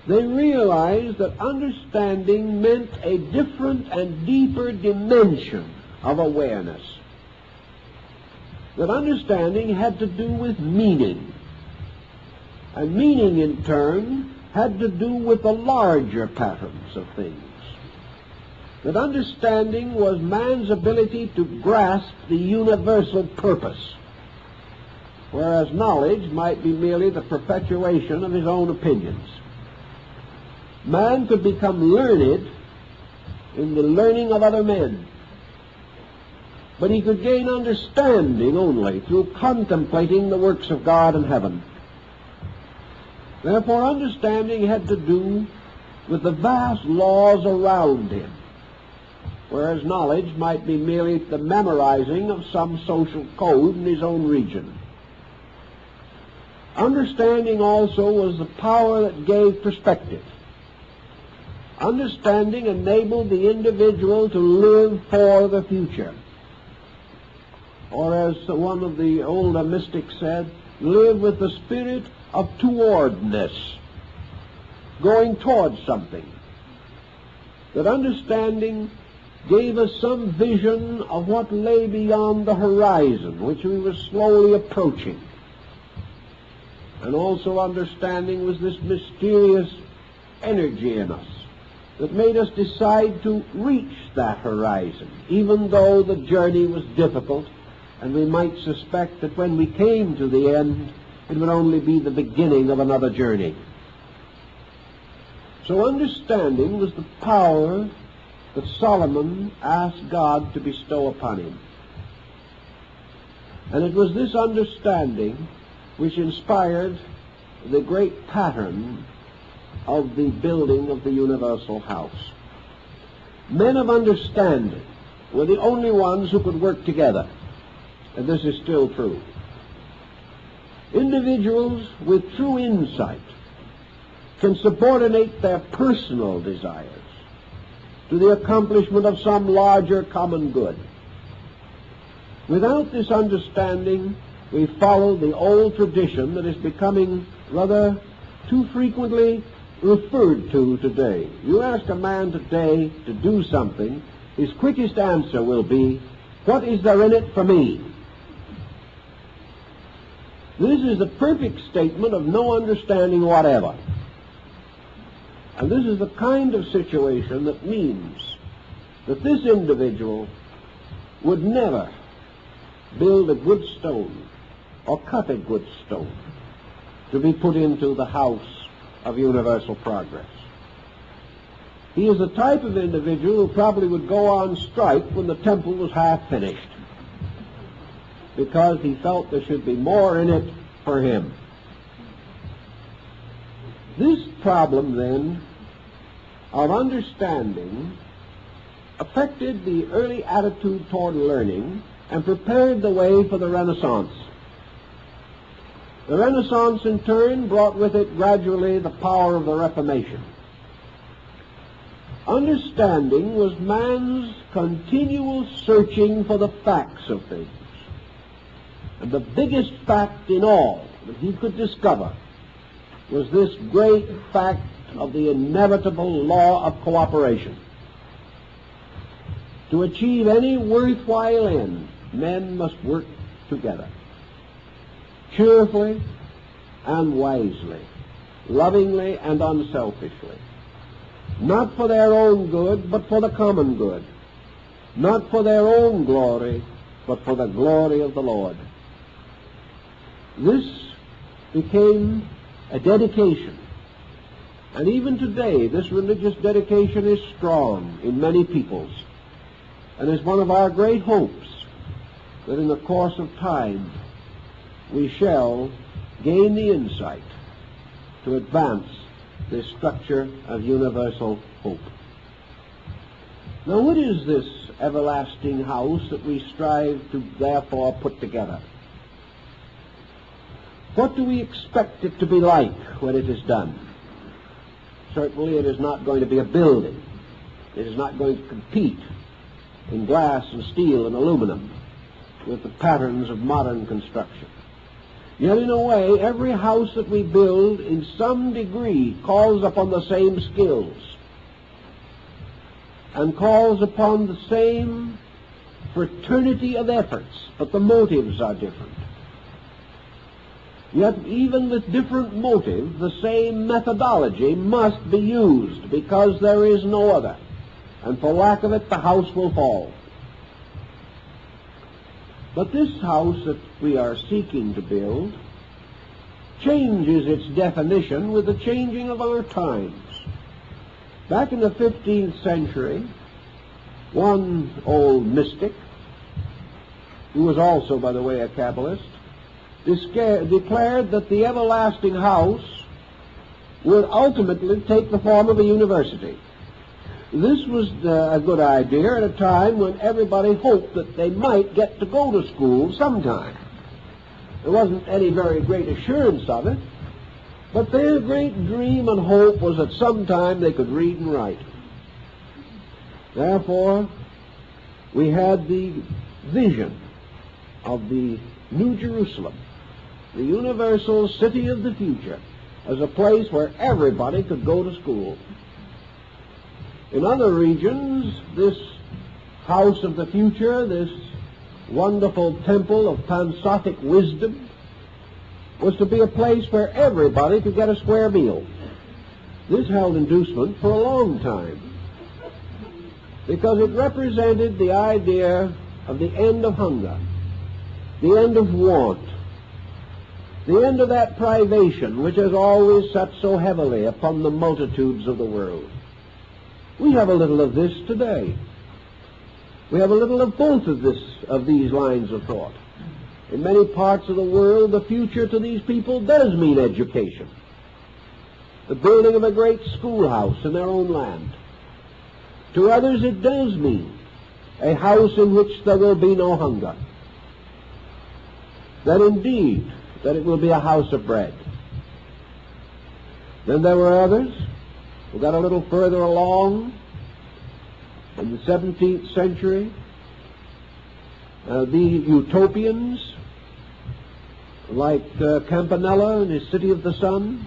They realized that understanding meant a different and deeper dimension of awareness, that understanding had to do with meaning, and meaning in turn had to do with the larger patterns of things, that understanding was man's ability to grasp the universal purpose, whereas knowledge might be merely the perpetuation of his own opinions. Man could become learned in the learning of other men, but he could gain understanding only through contemplating the works of God in heaven. Therefore, understanding had to do with the vast laws around him, whereas knowledge might be merely the memorizing of some social code in his own region. Understanding also was the power that gave perspective. Understanding enabled the individual to live for the future, or as one of the older mystics said, live with the spirit of towardness, going towards something. That understanding gave us some vision of what lay beyond the horizon, which we were slowly approaching. And also understanding was this mysterious energy in us that made us decide to reach that horizon, even though the journey was difficult, and we might suspect that when we came to the end, it would only be the beginning of another journey. So understanding was the power that Solomon asked God to bestow upon him. And it was this understanding which inspired the great pattern of the building of the universal house. Men of understanding were the only ones who could work together, and this is still true. Individuals with true insight can subordinate their personal desires to the accomplishment of some larger common good. Without this understanding, we follow the old tradition that is becoming rather too frequently referred to today. You ask a man today to do something, his quickest answer will be, "What is there in it for me?" This is the perfect statement of no understanding whatever. And this is the kind of situation that means that this individual would never build a good stone or cut a good stone to be put into the house of universal progress. He is the type of individual who probably would go on strike when the temple was half finished, because he felt there should be more in it for him. This problem, then, of understanding affected the early attitude toward learning and prepared the way for the Renaissance. The Renaissance, in turn, brought with it gradually the power of the Reformation. Understanding was man's continual searching for the facts of things. And the biggest fact in all that he could discover was this great fact of the inevitable law of cooperation. To achieve any worthwhile end, men must work together, cheerfully and wisely, lovingly and unselfishly, not for their own good, but for the common good, not for their own glory, but for the glory of the Lord. This became a dedication, and even today this religious dedication is strong in many peoples, and is one of our great hopes that in the course of time we shall gain the insight to advance this structure of universal hope. Now, what is this everlasting house that we strive to therefore put together? What do we expect it to be like when it is done? Certainly it is not going to be a building. It is not going to compete in glass and steel and aluminum with the patterns of modern construction. Yet in a way, every house that we build in some degree calls upon the same skills and calls upon the same fraternity of efforts, but the motives are different. Yet even with different motives, the same methodology must be used because there is no other. And for lack of it, the house will fall. But this house that we are seeking to build changes its definition with the changing of our times. Back in the 15th century, one old mystic, who was also, by the way, a Qabbalist, declared that the everlasting house would ultimately take the form of a university. This was a good idea at a time when everybody hoped that they might get to go to school sometime. There wasn't any very great assurance of it, but their great dream and hope was that sometime they could read and write. Therefore, we had the vision of the New Jerusalem, the universal city of the future, as a place where everybody could go to school. In other regions, this house of the future, this wonderful temple of Pansophic wisdom, was to be a place where everybody could get a square meal. This held inducement for a long time because it represented the idea of the end of hunger, the end of want, the end of that privation which has always sat so heavily upon the multitudes of the world. We have a little of this today. We have a little of both of these lines of thought. In many parts of the world, the future to these people does mean education, the building of a great schoolhouse in their own land. To others, it does mean a house in which there will be no hunger. That indeed, that it will be a house of bread. Then there were others who got a little further along in the 17th century. The utopians, like Campanella and his City of the Sun,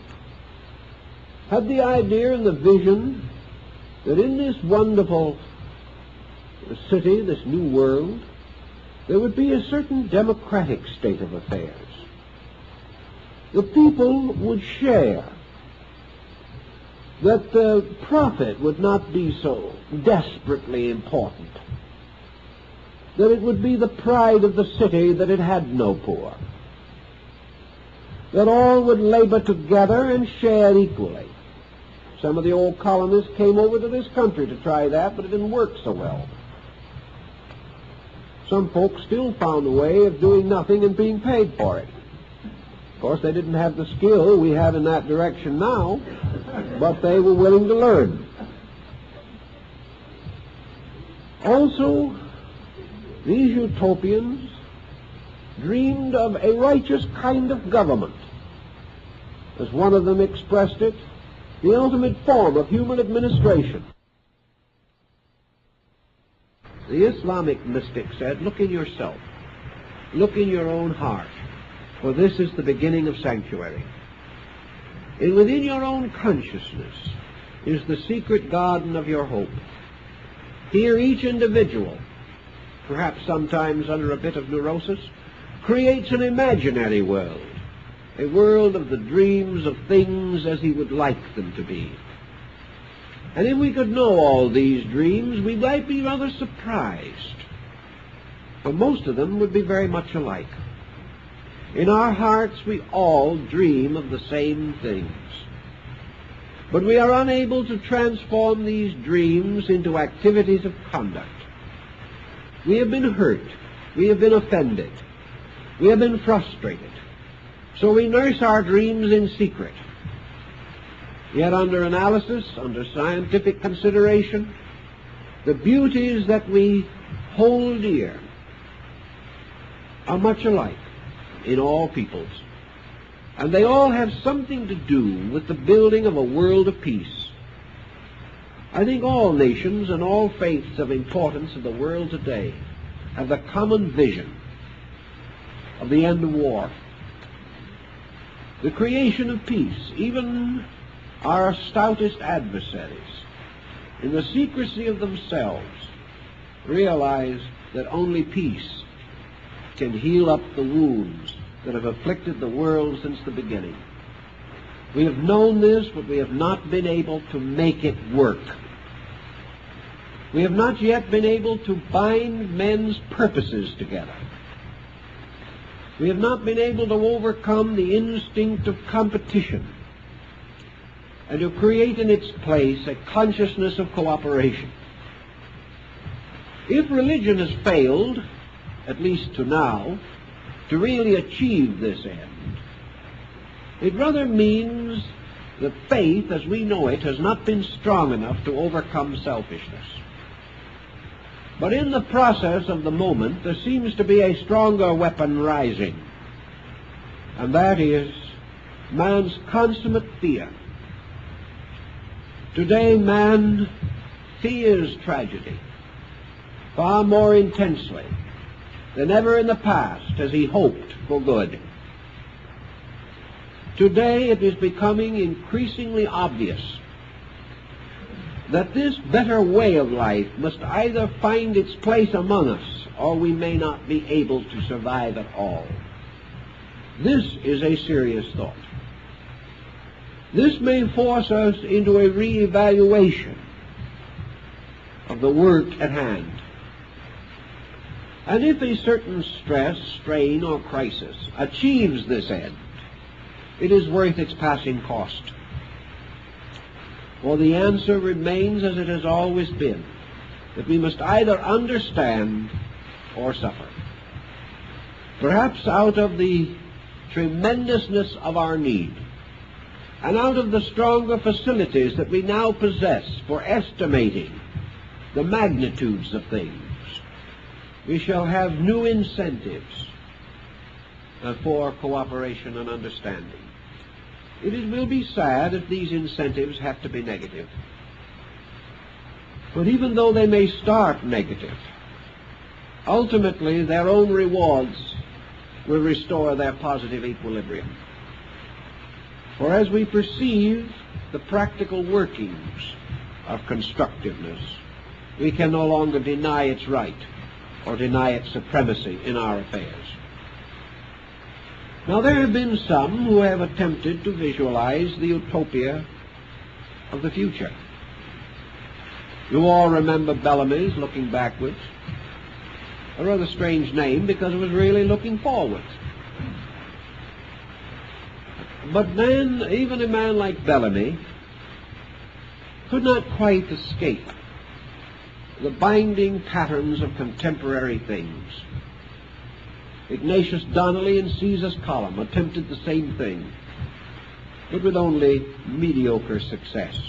had the idea and the vision that in this wonderful city, this new world, there would be a certain democratic state of affairs. The people would share, that the profit would not be so desperately important, that it would be the pride of the city that it had no poor, that all would labor together and share equally. Some of the old colonists came over to this country to try that, but it didn't work so well. Some folks still found a way of doing nothing and being paid for it. Of course, they didn't have the skill we have in that direction now, but they were willing to learn. Also, these utopians dreamed of a righteous kind of government. As one of them expressed it, the ultimate form of human administration. The Islamic mystic said, look in yourself, look in your own heart, for this is the beginning of sanctuary. And within your own consciousness is the secret garden of your hope. Here each individual, perhaps sometimes under a bit of neurosis, creates an imaginary world, a world of the dreams of things as he would like them to be. And if we could know all these dreams, we might be rather surprised, for most of them would be very much alike. In our hearts, we all dream of the same things. But we are unable to transform these dreams into activities of conduct. We have been hurt. We have been offended. We have been frustrated. So we nurse our dreams in secret. Yet under analysis, under scientific consideration, the beauties that we hold dear are much alike in all peoples. And they all have something to do with the building of a world of peace, I think all nations and all faiths of importance in the world today have the common vision of the end of war, the creation of peace. Even our stoutest adversaries, in the secrecy of themselves, realize that only peace can heal up the wounds that have afflicted the world since the beginning. We have known this, but we have not been able to make it work. We have not yet been able to bind men's purposes together. We have not been able to overcome the instinct of competition and to create in its place a consciousness of cooperation. If religion has failed, at least to now, to really achieve this end, it rather means that faith, as we know it, has not been strong enough to overcome selfishness. But in the process of the moment, there seems to be a stronger weapon rising, and that is man's consummate fear. Today, man fears tragedy far more intensely than ever in the past has he hoped for good. Today, it is becoming increasingly obvious that this better way of life must either find its place among us, or we may not be able to survive at all. This is a serious thought. This may force us into a re-evaluation of the work at hand. And if a certain stress, strain, or crisis achieves this end, it is worth its passing cost. For the answer remains as it has always been, that we must either understand or suffer. Perhaps out of the tremendousness of our need, and out of the stronger facilities that we now possess for estimating the magnitudes of things, we shall have new incentives for cooperation and understanding. It will be sad if these incentives have to be negative. But even though they may start negative, ultimately their own rewards will restore their positive equilibrium. For as we perceive the practical workings of constructiveness, we can no longer deny its right or deny its supremacy in our affairs. Now, there have been some who have attempted to visualize the utopia of the future. You all remember Bellamy's Looking Backwards. A rather strange name because it was really looking forward. But then, even a man like Bellamy could not quite escape the binding patterns of contemporary things. Ignatius Donnelly and Caesar's column attempted the same thing, but with only mediocre success.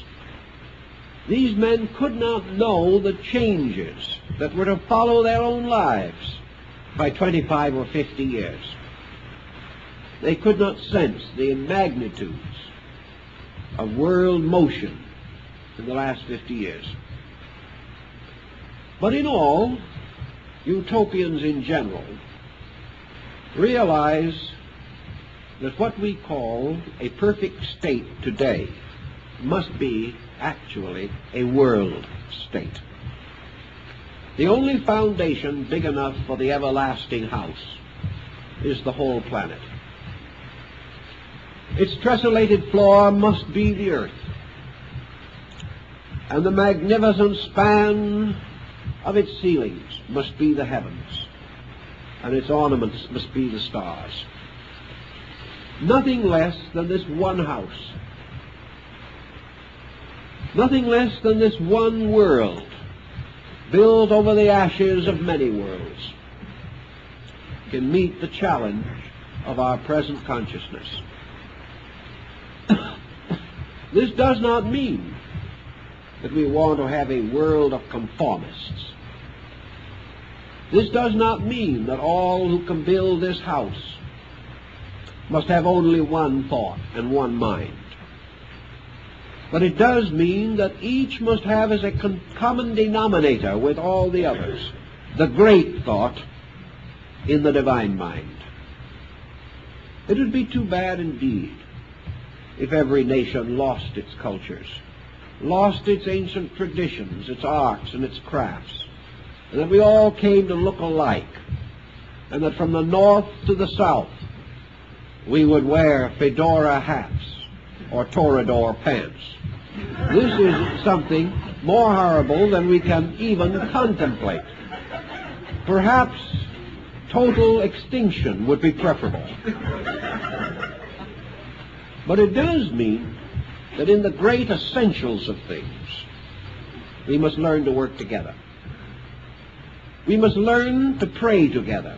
These men could not know the changes that were to follow their own lives by 25 or 50 years. They could not sense the magnitudes of world motion in the last 50 years. But in all, utopians in general realize that what we call a perfect state today must be actually a world state. The only foundation big enough for the everlasting house is the whole planet. Its tessellated floor must be the earth, and the magnificent span of its ceilings must be the heavens, and its ornaments must be the stars. Nothing less than this one house, nothing less than this one world, built over the ashes of many worlds, can meet the challenge of our present consciousness. This does not mean that we want to have a world of conformists. This does not mean that all who can build this house must have only one thought and one mind. But it does mean that each must have as a common denominator with all the others the great thought in the divine mind. It would be too bad indeed if every nation lost its cultures, lost its ancient traditions, its arts and its crafts, and that we all came to look alike, and that from the north to the south we would wear fedora hats or toreador pants. This is something more horrible than we can even contemplate. Perhaps total extinction would be preferable. But it does mean that in the great essentials of things, we must learn to work together. We must learn to pray together,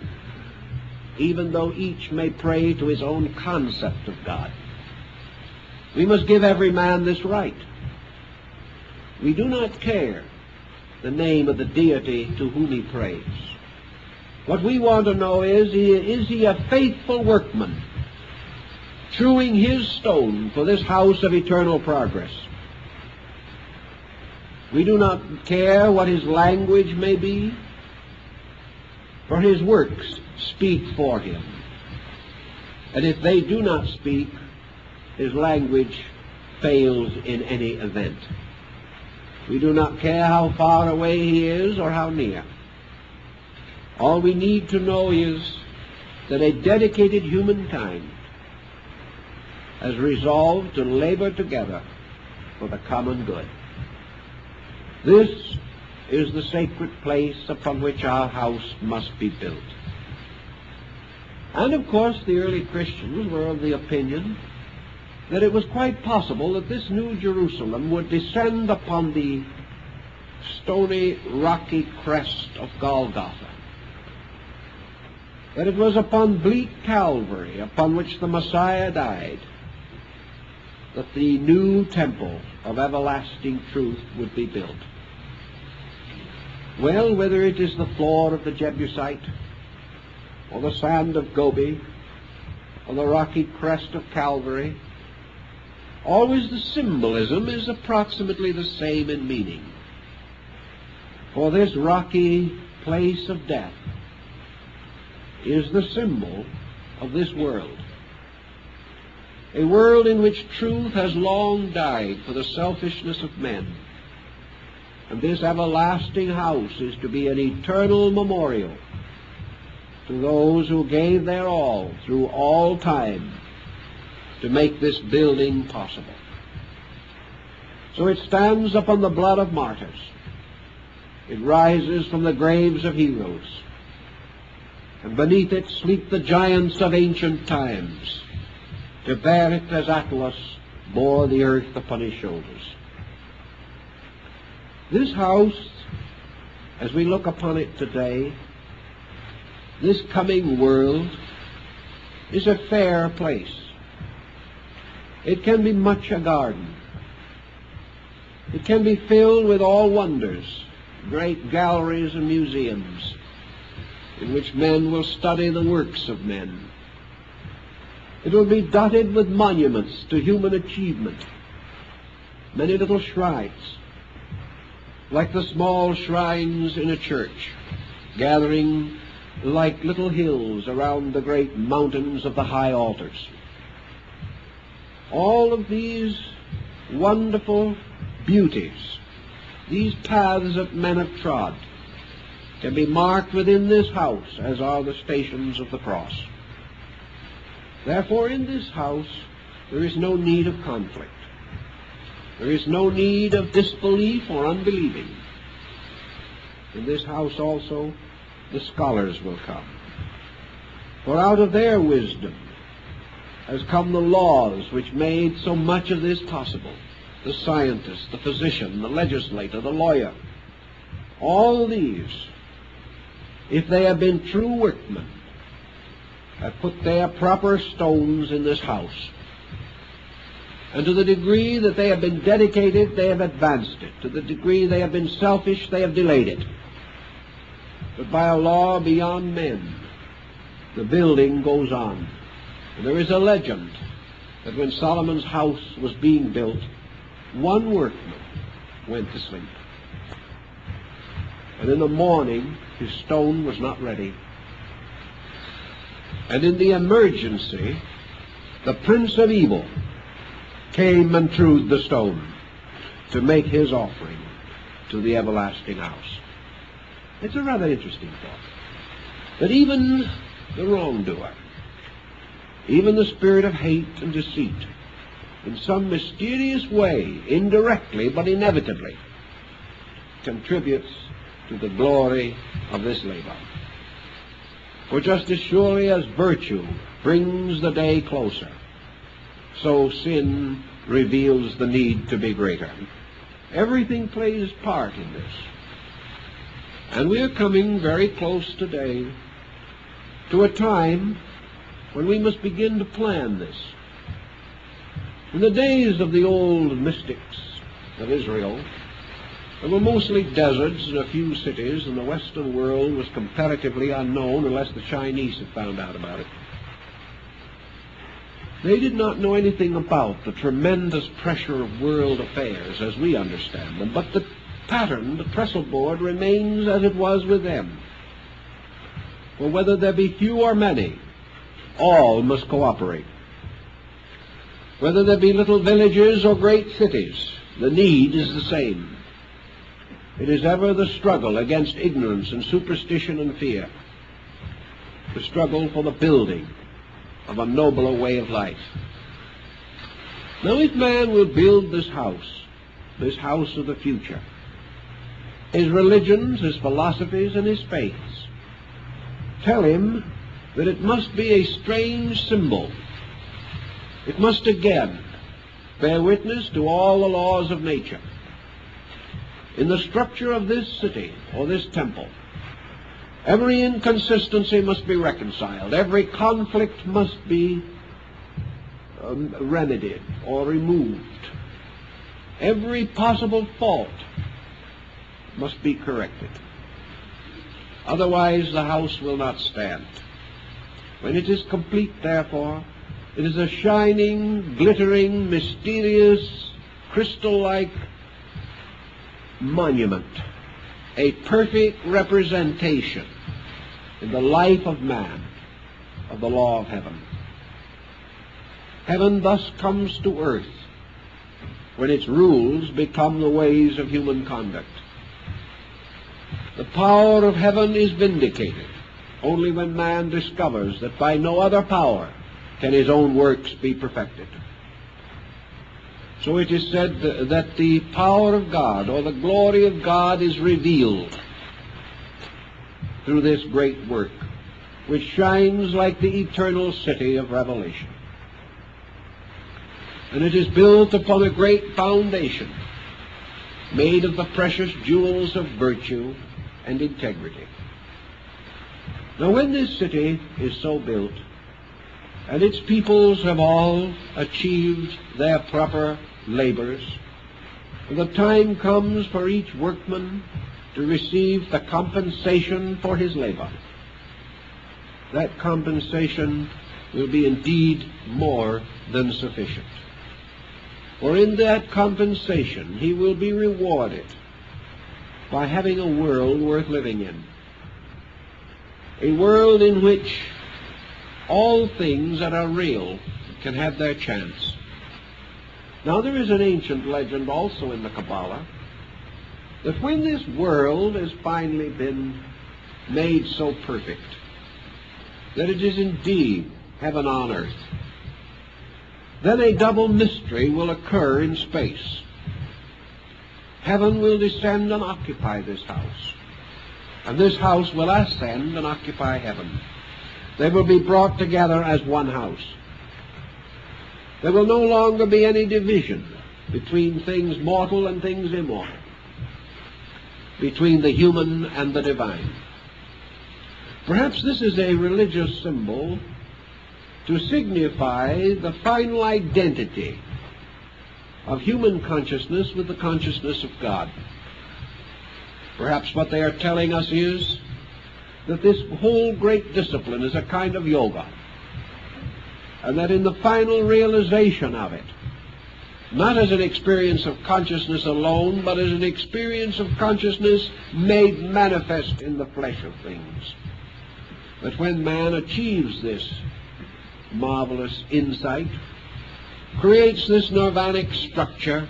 even though each may pray to his own concept of God. We must give every man this right. We do not care the name of the deity to whom he prays. What we want to know is he a faithful workman, hewing his stone for this house of eternal progress? We do not care what his language may be, for his works speak for him. And if they do not speak, his language fails in any event. We do not care how far away he is or how near. All we need to know is that a dedicated humankind has resolved to labor together for the common good. This is the sacred place upon which our house must be built. And of course the early Christians were of the opinion that it was quite possible that this new Jerusalem would descend upon the stony, rocky crest of Golgotha, that it was upon bleak Calvary, upon which the Messiah died, that the new temple of everlasting truth would be built. Well, whether it is the floor of the Jebusite, or the sand of Gobi, or the rocky crest of Calvary, always the symbolism is approximately the same in meaning. For this rocky place of death is the symbol of this world, a world in which truth has long died for the selfishness of men. And this everlasting house is to be an eternal memorial to those who gave their all through all time to make this building possible. So it stands upon the blood of martyrs. It rises from the graves of heroes. And beneath it sleep the giants of ancient times, to bear it as Atlas bore the earth upon his shoulders. This house, as we look upon it today, this coming world, is a fair place. It can be much a garden. It can be filled with all wonders, great galleries and museums, in which men will study the works of men. It will be dotted with monuments to human achievement, many little shrines, like the small shrines in a church, gathering like little hills around the great mountains of the high altars. All of these wonderful beauties, these paths that men have trod, can be marked within this house, as are the stations of the cross. Therefore, in this house, there is no need of conflict. There is no need of disbelief or unbelieving. In this house also, the scholars will come. For out of their wisdom has come the laws which made so much of this possible. The scientist, the physician, the legislator, the lawyer. All these, if they have been true workmen, have put their proper stones in this house. And to the degree that they have been dedicated, they have advanced it. To the degree they have been selfish, they have delayed it. But by a law beyond men, the building goes on. And there is a legend that when Solomon's house was being built, one workman went to sleep. And in the morning, his stone was not ready. And in the emergency, the prince of evil came and threw the stone to make his offering to the everlasting house. It's a rather interesting thought, that even the wrongdoer, even the spirit of hate and deceit, in some mysterious way, indirectly but inevitably, contributes to the glory of this labor. For just as surely as virtue brings the day closer, so sin reveals the need to be greater. Everything plays part in this. And we are coming very close today to a time when we must begin to plan this. In the days of the old mystics of Israel, there were mostly deserts and a few cities, and the Western world was comparatively unknown unless the Chinese had found out about it. They did not know anything about the tremendous pressure of world affairs as we understand them, but the pattern, the trestle board, remains as it was with them. For whether there be few or many, all must cooperate. Whether there be little villages or great cities, the need is the same. It is ever the struggle against ignorance and superstition and fear, the struggle for the building of a nobler way of life. Now, if man will build this house of the future, his religions, his philosophies, and his faiths tell him that it must be a strange symbol. It must again bear witness to all the laws of nature. In the structure of this city or this temple, every inconsistency must be reconciled. Every conflict must be remedied or removed. Every possible fault must be corrected. Otherwise, the house will not stand. When it is complete, therefore, it is a shining, glittering, mysterious, crystal-like monument, a perfect representation in the life of man of the law of heaven. Heaven thus comes to earth when its rules become the ways of human conduct. The power of heaven is vindicated only when man discovers that by no other power can his own works be perfected. So it is said that the power of God or the glory of God is revealed through this great work, which shines like the eternal city of Revelation. And it is built upon a great foundation, made of the precious jewels of virtue and integrity. Now, when this city is so built, and its peoples have all achieved their proper labors, and the time comes for each workman to receive the compensation for his labor, that compensation will be indeed more than sufficient. For in that compensation he will be rewarded by having a world worth living in, a world in which all things that are real can have their chance. Now, there is an ancient legend also in the Kabbalah that when this world has finally been made so perfect that it is indeed heaven on earth, then a double mystery will occur in space. Heaven will descend and occupy this house, and this house will ascend and occupy heaven. They will be brought together as one house. There will no longer be any division between things mortal and things immortal, between the human and the divine. Perhaps this is a religious symbol to signify the final identity of human consciousness with the consciousness of God. Perhaps what they are telling us is that this whole great discipline is a kind of yoga, and that in the final realization of it, not as an experience of consciousness alone, but as an experience of consciousness made manifest in the flesh of things. But when man achieves this marvelous insight, creates this nirvanic structure,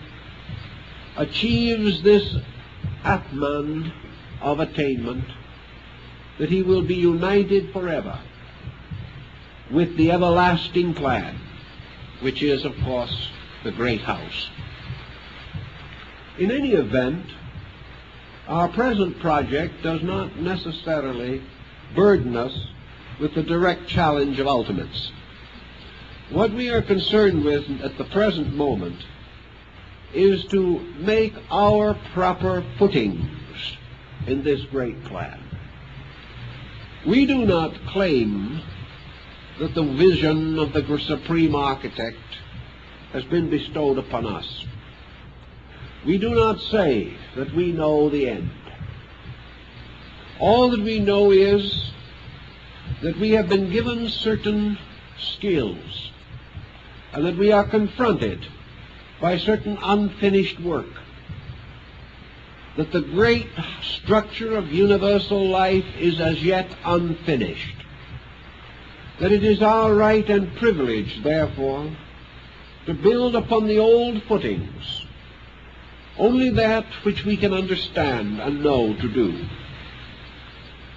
achieves this Atman of attainment, that he will be united forever with the everlasting plan, which is, of course, the great house. In any event, our present project does not necessarily burden us with the direct challenge of ultimates. What we are concerned with at the present moment is to make our proper footings in this great plan. We do not claim that the vision of the Supreme Architect has been bestowed upon us. We do not say that we know the end. All that we know is that we have been given certain skills and that we are confronted by certain unfinished work, that the great structure of universal life is as yet unfinished, that it is our right and privilege, therefore, to build upon the old footings only that which we can understand and know to do.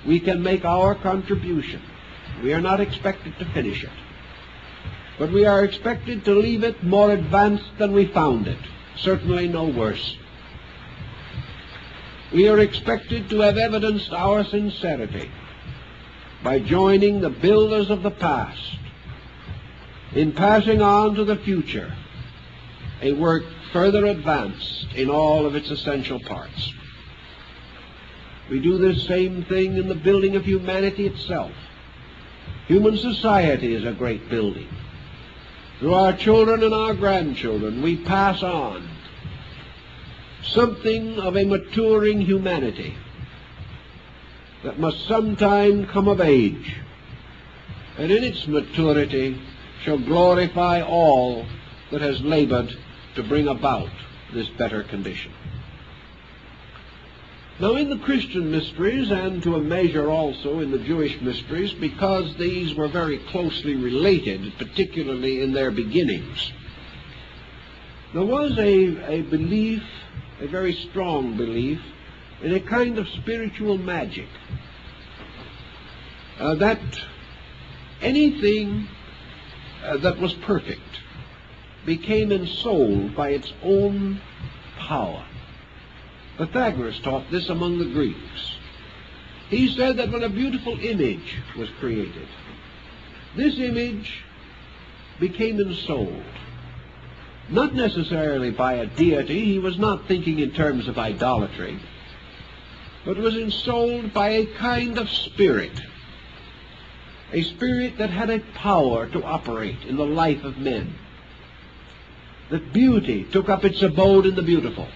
We can make our contribution. We are not expected to finish it, but we are expected to leave it more advanced than we found it, certainly no worse. We are expected to have evidenced our sincerity by joining the builders of the past in passing on to the future a work further advanced in all of its essential parts. We do this same thing in the building of humanity itself. Human society is a great building. Through our children and our grandchildren, we pass on something of a maturing humanity that must sometime come of age, and in its maturity shall glorify all that has labored to bring about this better condition. Now, in the Christian mysteries, and to a measure also in the Jewish mysteries, because these were very closely related, particularly in their beginnings, there was a belief, a very strong belief, in a kind of spiritual magic, that anything that was perfect became ensouled by its own power. Pythagoras taught this among the Greeks. He said that when a beautiful image was created, this image became ensouled, not necessarily by a deity. He was not thinking in terms of idolatry, but was ensouled by a kind of spirit, a spirit that had a power to operate in the life of men, that beauty took up its abode in the beautiful,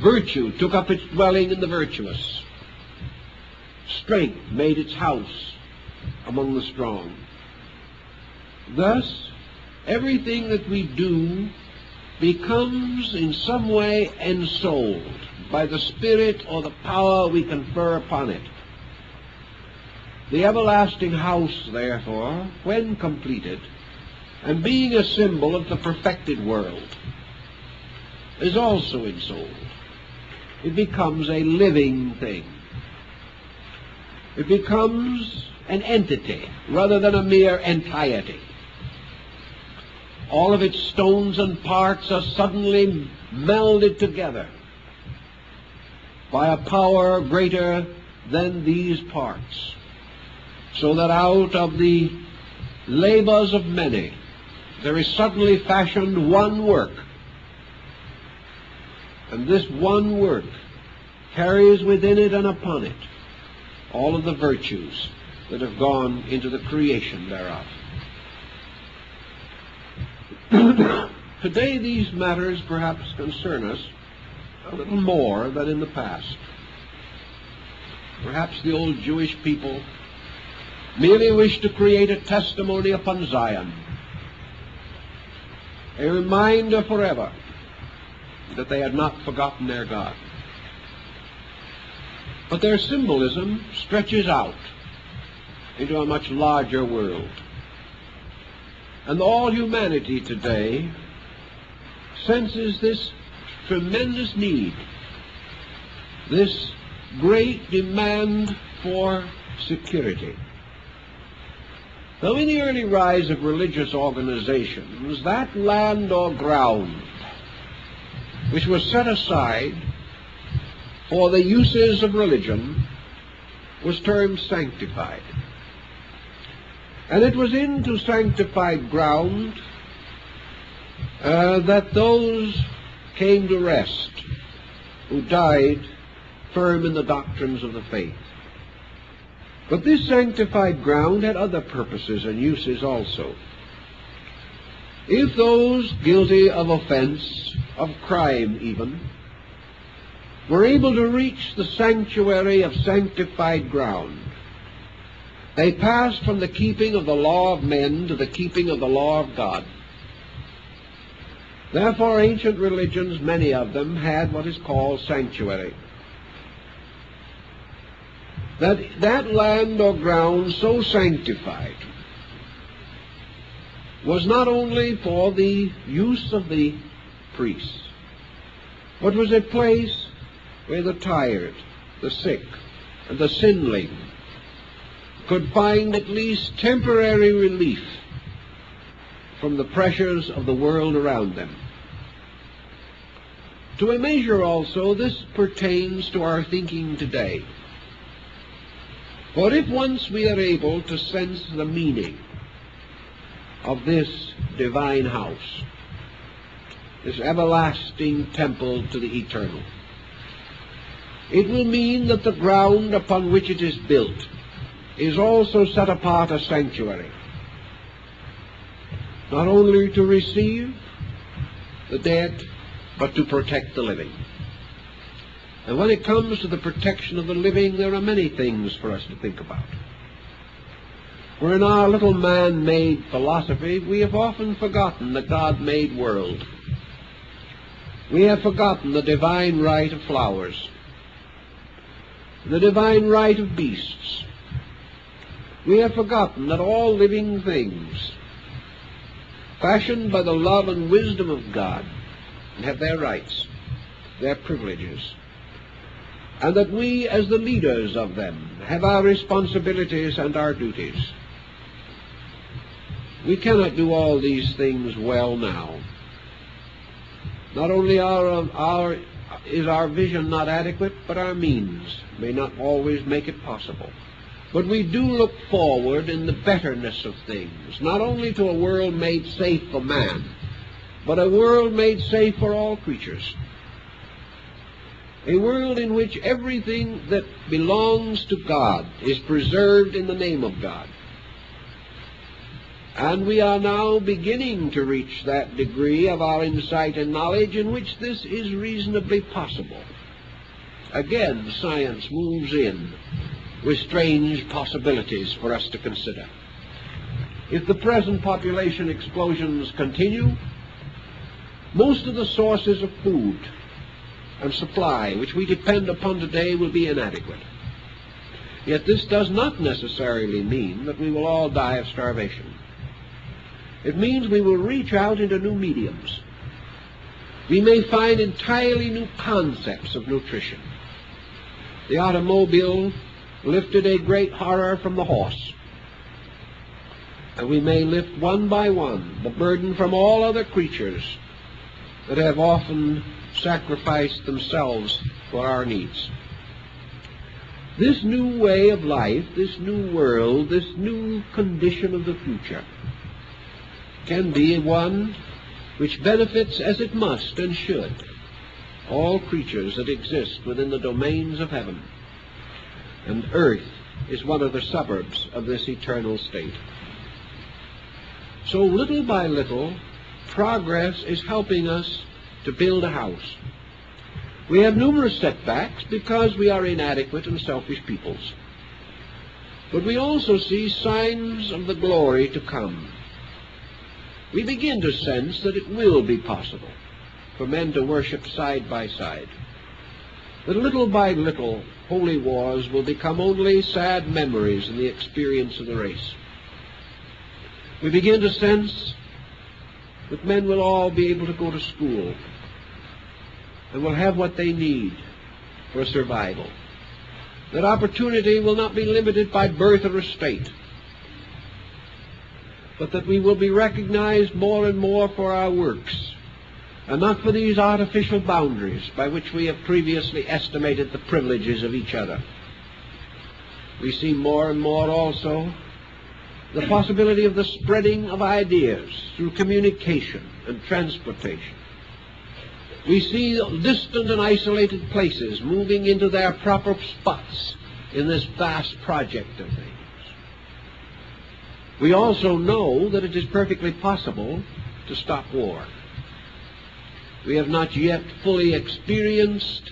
virtue took up its dwelling in the virtuous, strength made its house among the strong. Thus, everything that we do becomes in some way ensouled by the spirit or the power we confer upon it. The everlasting house, therefore, when completed, and being a symbol of the perfected world, is also ensouled. It becomes a living thing. It becomes an entity rather than a mere entirety. All of its stones and parts are suddenly melded together by a power greater than these parts, so that out of the labors of many there is suddenly fashioned one work, and this one work carries within it and upon it all of the virtues that have gone into the creation thereof. Today these matters perhaps concern us a little more than in the past. Perhaps the old Jewish people merely wished to create a testimony upon Zion. a reminder forever that they had not forgotten their God. But their symbolism stretches out into a much larger world. And all humanity today senses this tremendous need, this great demand for security. Now, in the early rise of religious organizations, that land or ground which was set aside for the uses of religion was termed sanctified. And it was into sanctified ground that those came to rest who died firm in the doctrines of the faith. But this sanctified ground had other purposes and uses also. If those guilty of offense, of crime even, were able to reach the sanctuary of sanctified ground, they passed from the keeping of the law of men to the keeping of the law of God. Therefore, ancient religions, many of them, had what is called sanctuary. That land or ground so sanctified was not only for the use of the priests, but was a place where the tired, the sick, and the sinling could find at least temporary relief from the pressures of the world around them. To a measure also, this pertains to our thinking today. For if once we are able to sense the meaning of this divine house, this everlasting temple to the eternal, it will mean that the ground upon which it is built is also set apart a sanctuary, not only to receive the dead, but to protect the living. And when it comes to the protection of the living, there are many things for us to think about. For in our little man-made philosophy, we have often forgotten the God-made world. We have forgotten the divine right of flowers, the divine right of beasts. We have forgotten that all living things, fashioned by the love and wisdom of God, have their rights, their privileges, and that we, as the leaders of them, have our responsibilities and our duties. We cannot do all these things well now. Not only is our vision not adequate, but our means may not always make it possible. But we do look forward in the betterness of things, not only to a world made safe for man, but a world made safe for all creatures. A world in which everything that belongs to God is preserved in the name of God. And we are now beginning to reach that degree of our insight and knowledge in which this is reasonably possible. Again, science moves in with strange possibilities for us to consider. If the present population explosions continue, most of the sources of food and supply which we depend upon today will be inadequate. Yet this does not necessarily mean that we will all die of starvation. It means we will reach out into new mediums. We may find entirely new concepts of nutrition. The automobile lifted a great horror from the horse, and we may lift one by one the burden from all other creatures that have often sacrificed themselves for our needs. This new way of life, this new world, this new condition of the future can be one which benefits, as it must and should, all creatures that exist within the domains of heaven. And earth is one of the suburbs of this eternal state. So little by little, progress is helping us to build a house. We have numerous setbacks because we are inadequate and selfish peoples. But we also see signs of the glory to come. we begin to sense that it will be possible for men to worship side by side, that little by little holy wars will become only sad memories in the experience of the race. We begin to sense that men will all be able to go to school and will have what they need for survival, that opportunity will not be limited by birth or estate, but that we will be recognized more and more for our works, and not for these artificial boundaries by which we have previously estimated the privileges of each other. We see more and more also the possibility of the spreading of ideas through communication and transportation. We see distant and isolated places moving into their proper spots in this vast project of things. We also know that it is perfectly possible to stop war. We have not yet fully experienced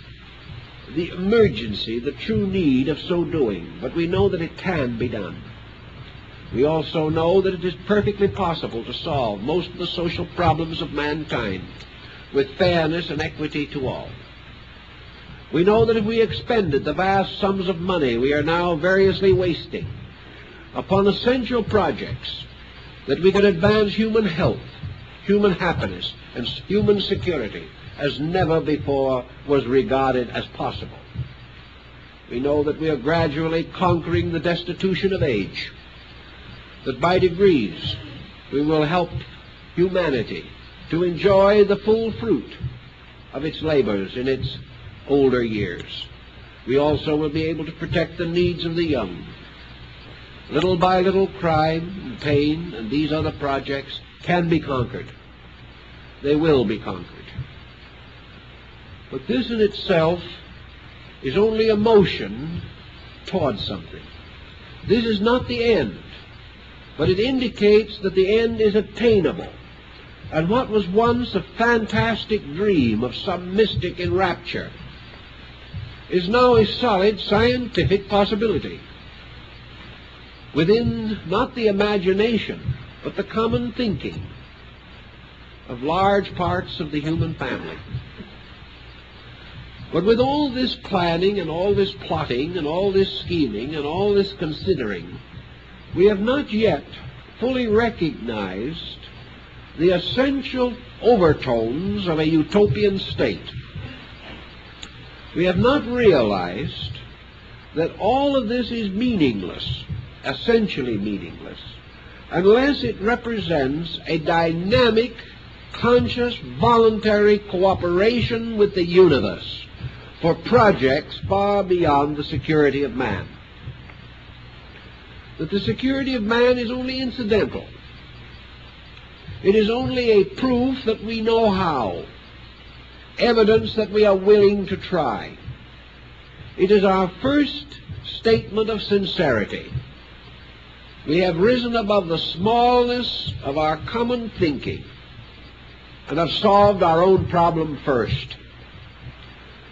the emergency, the true need of so doing, but we know that it can be done. We also know that it is perfectly possible to solve most of the social problems of mankind with fairness and equity to all. We know that if we expended the vast sums of money we are now variously wasting upon essential projects, that we could advance human health, human happiness, and human security as never before was regarded as possible. We know that we are gradually conquering the destitution of age, that by degrees we will help humanity to enjoy the full fruit of its labors in its older years. We also will be able to protect the needs of the young. Little by little, crime and pain and these other projects can be conquered. They will be conquered. But this in itself is only a motion towards something. This is not the end, but it indicates that the end is attainable. And what was once a fantastic dream of some mystic in rapture is now a solid scientific possibility within not the imagination, but the common thinking of large parts of the human family. But with all this planning and all this plotting and all this scheming and all this considering, we have not yet fully recognized the essential overtones of a utopian state. We have not realized that all of this is meaningless, essentially meaningless, unless it represents a dynamic, conscious, voluntary cooperation with the universe for projects far beyond the security of man. That the security of man is only incidental. It is only a proof that we know how, evidence that we are willing to try. It is our first statement of sincerity. We have risen above the smallness of our common thinking and have solved our own problem first.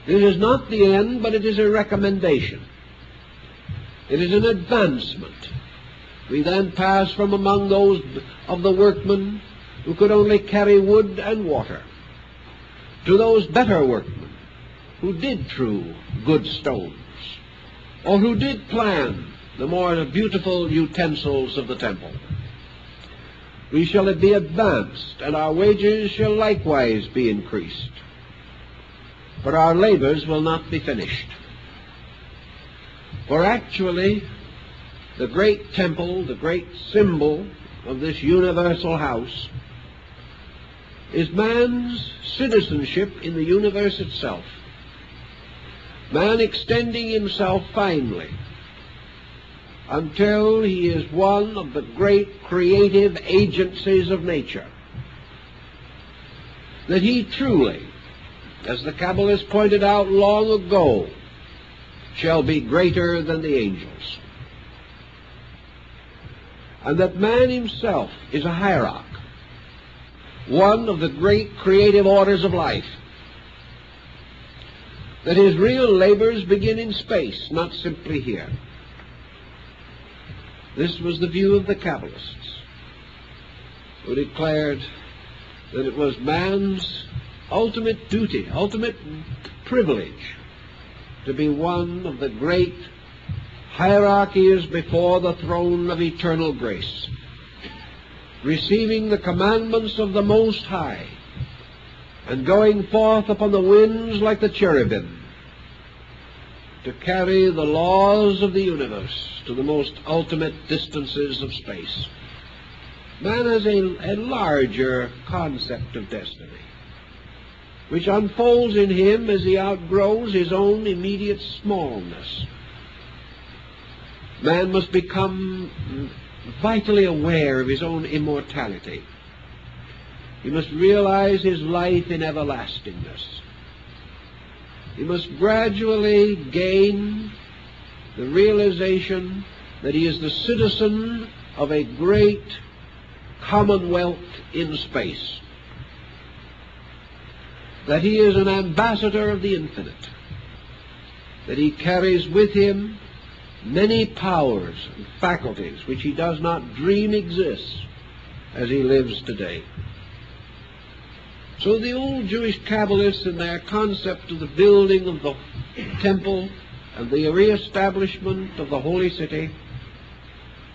It is not the end, but it is a recommendation. It is an advancement. We then pass from among those of the workmen who could only carry wood and water to those better workmen who did true good stones, or who did plan the more beautiful utensils of the temple. We shall be advanced, and our wages shall likewise be increased. But our labors will not be finished. For actually, the great temple, the great symbol of this universal house, is man's citizenship in the universe itself. Man extending himself finally until he is one of the great creative agencies of nature. That he truly, as the Qabbalists pointed out long ago, shall be greater than the angels. And that man himself is a hierarch, one of the great creative orders of life. That his real labors begin in space, not simply here. This was the view of the Qabbalists. who declared that it was man's ultimate duty, ultimate privilege, to be one of the great hierarchies before the throne of eternal grace, receiving the commandments of the Most High, and going forth upon the winds like the cherubim, to carry the laws of the universe to the most ultimate distances of space. Man has a larger concept of destiny, which unfolds in him as he outgrows his own immediate smallness. Man must become vitally aware of his own immortality. He must realize his life in everlastingness. He must gradually gain the realization that he is the citizen of a great commonwealth in space, that he is an ambassador of the infinite, that he carries with him many powers and faculties which he does not dream exist as he lives today. So the old Jewish Kabbalists, in their concept of the building of the temple and the reestablishment of the holy city,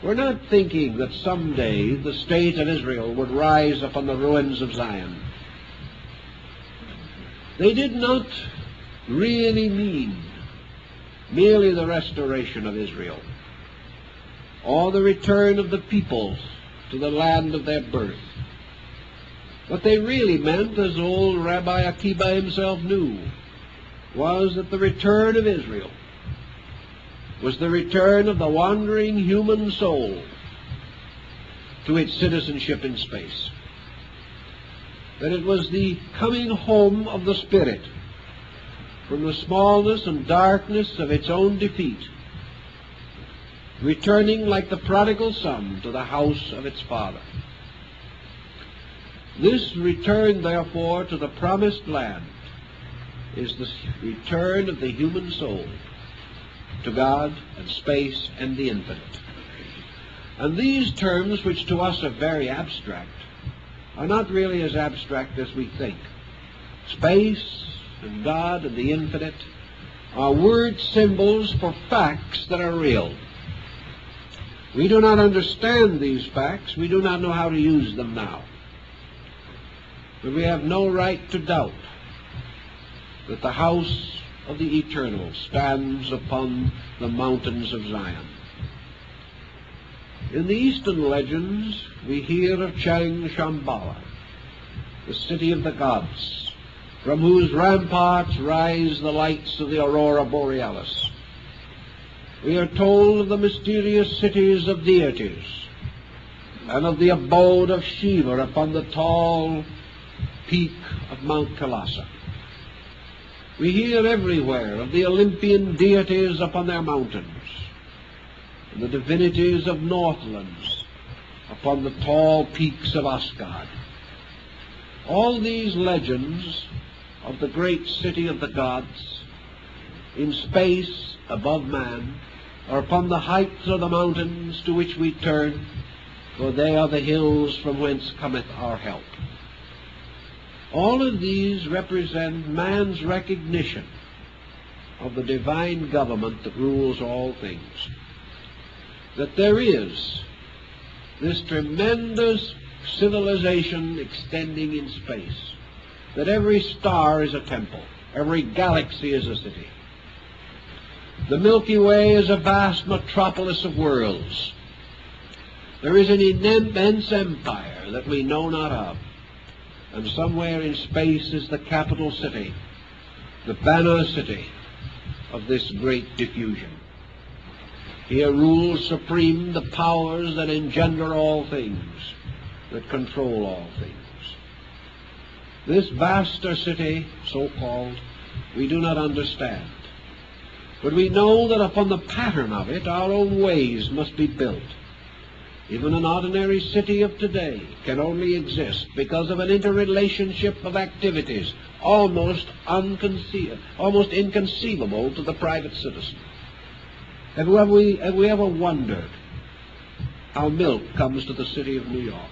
were not thinking that someday the state of Israel would rise upon the ruins of Zion. They did not really mean merely the restoration of Israel or the return of the people to the land of their birth. What they really meant, as old Rabbi Akiba himself knew, was that the return of Israel was the return of the wandering human soul to its citizenship in space. That it was the coming home of the spirit from the smallness and darkness of its own defeat, returning like the prodigal son to the house of its father. This return, therefore, to the promised land is the return of the human soul to God and space and the infinite. And these terms, which to us are very abstract, are not really as abstract as we think. Space and God and the infinite are word symbols for facts that are real. We do not understand these facts. We do not know how to use them now. But we have no right to doubt that the house of the eternal stands upon the mountains of Zion. In the Eastern legends, we hear of Chang Shambhala, the city of the gods, from whose ramparts rise the lights of the aurora borealis. We are told of the mysterious cities of deities and of the abode of Shiva upon the tall peak of Mount Kailasa. We hear everywhere of the Olympian deities upon their mountains, and the divinities of Northlands upon the tall peaks of Asgard. All these legends of the great city of the gods in space above man are upon the heights of the mountains to which we turn, for they are the hills from whence cometh our help. All of these represent man's recognition of the divine government that rules all things. That there is this tremendous civilization extending in space. That every star is a temple. Every galaxy is a city. The Milky Way is a vast metropolis of worlds. There is an immense empire that we know not of. And somewhere in space is the capital city, the banner city of this great diffusion. Here rules supreme the powers that engender all things, that control all things. This vaster city, so-called, we do not understand. But we know that upon the pattern of it, our own ways must be built. Even an ordinary city of today can only exist because of an interrelationship of activities almost inconceivable to the private citizen. Have we ever wondered how milk comes to the city of New York?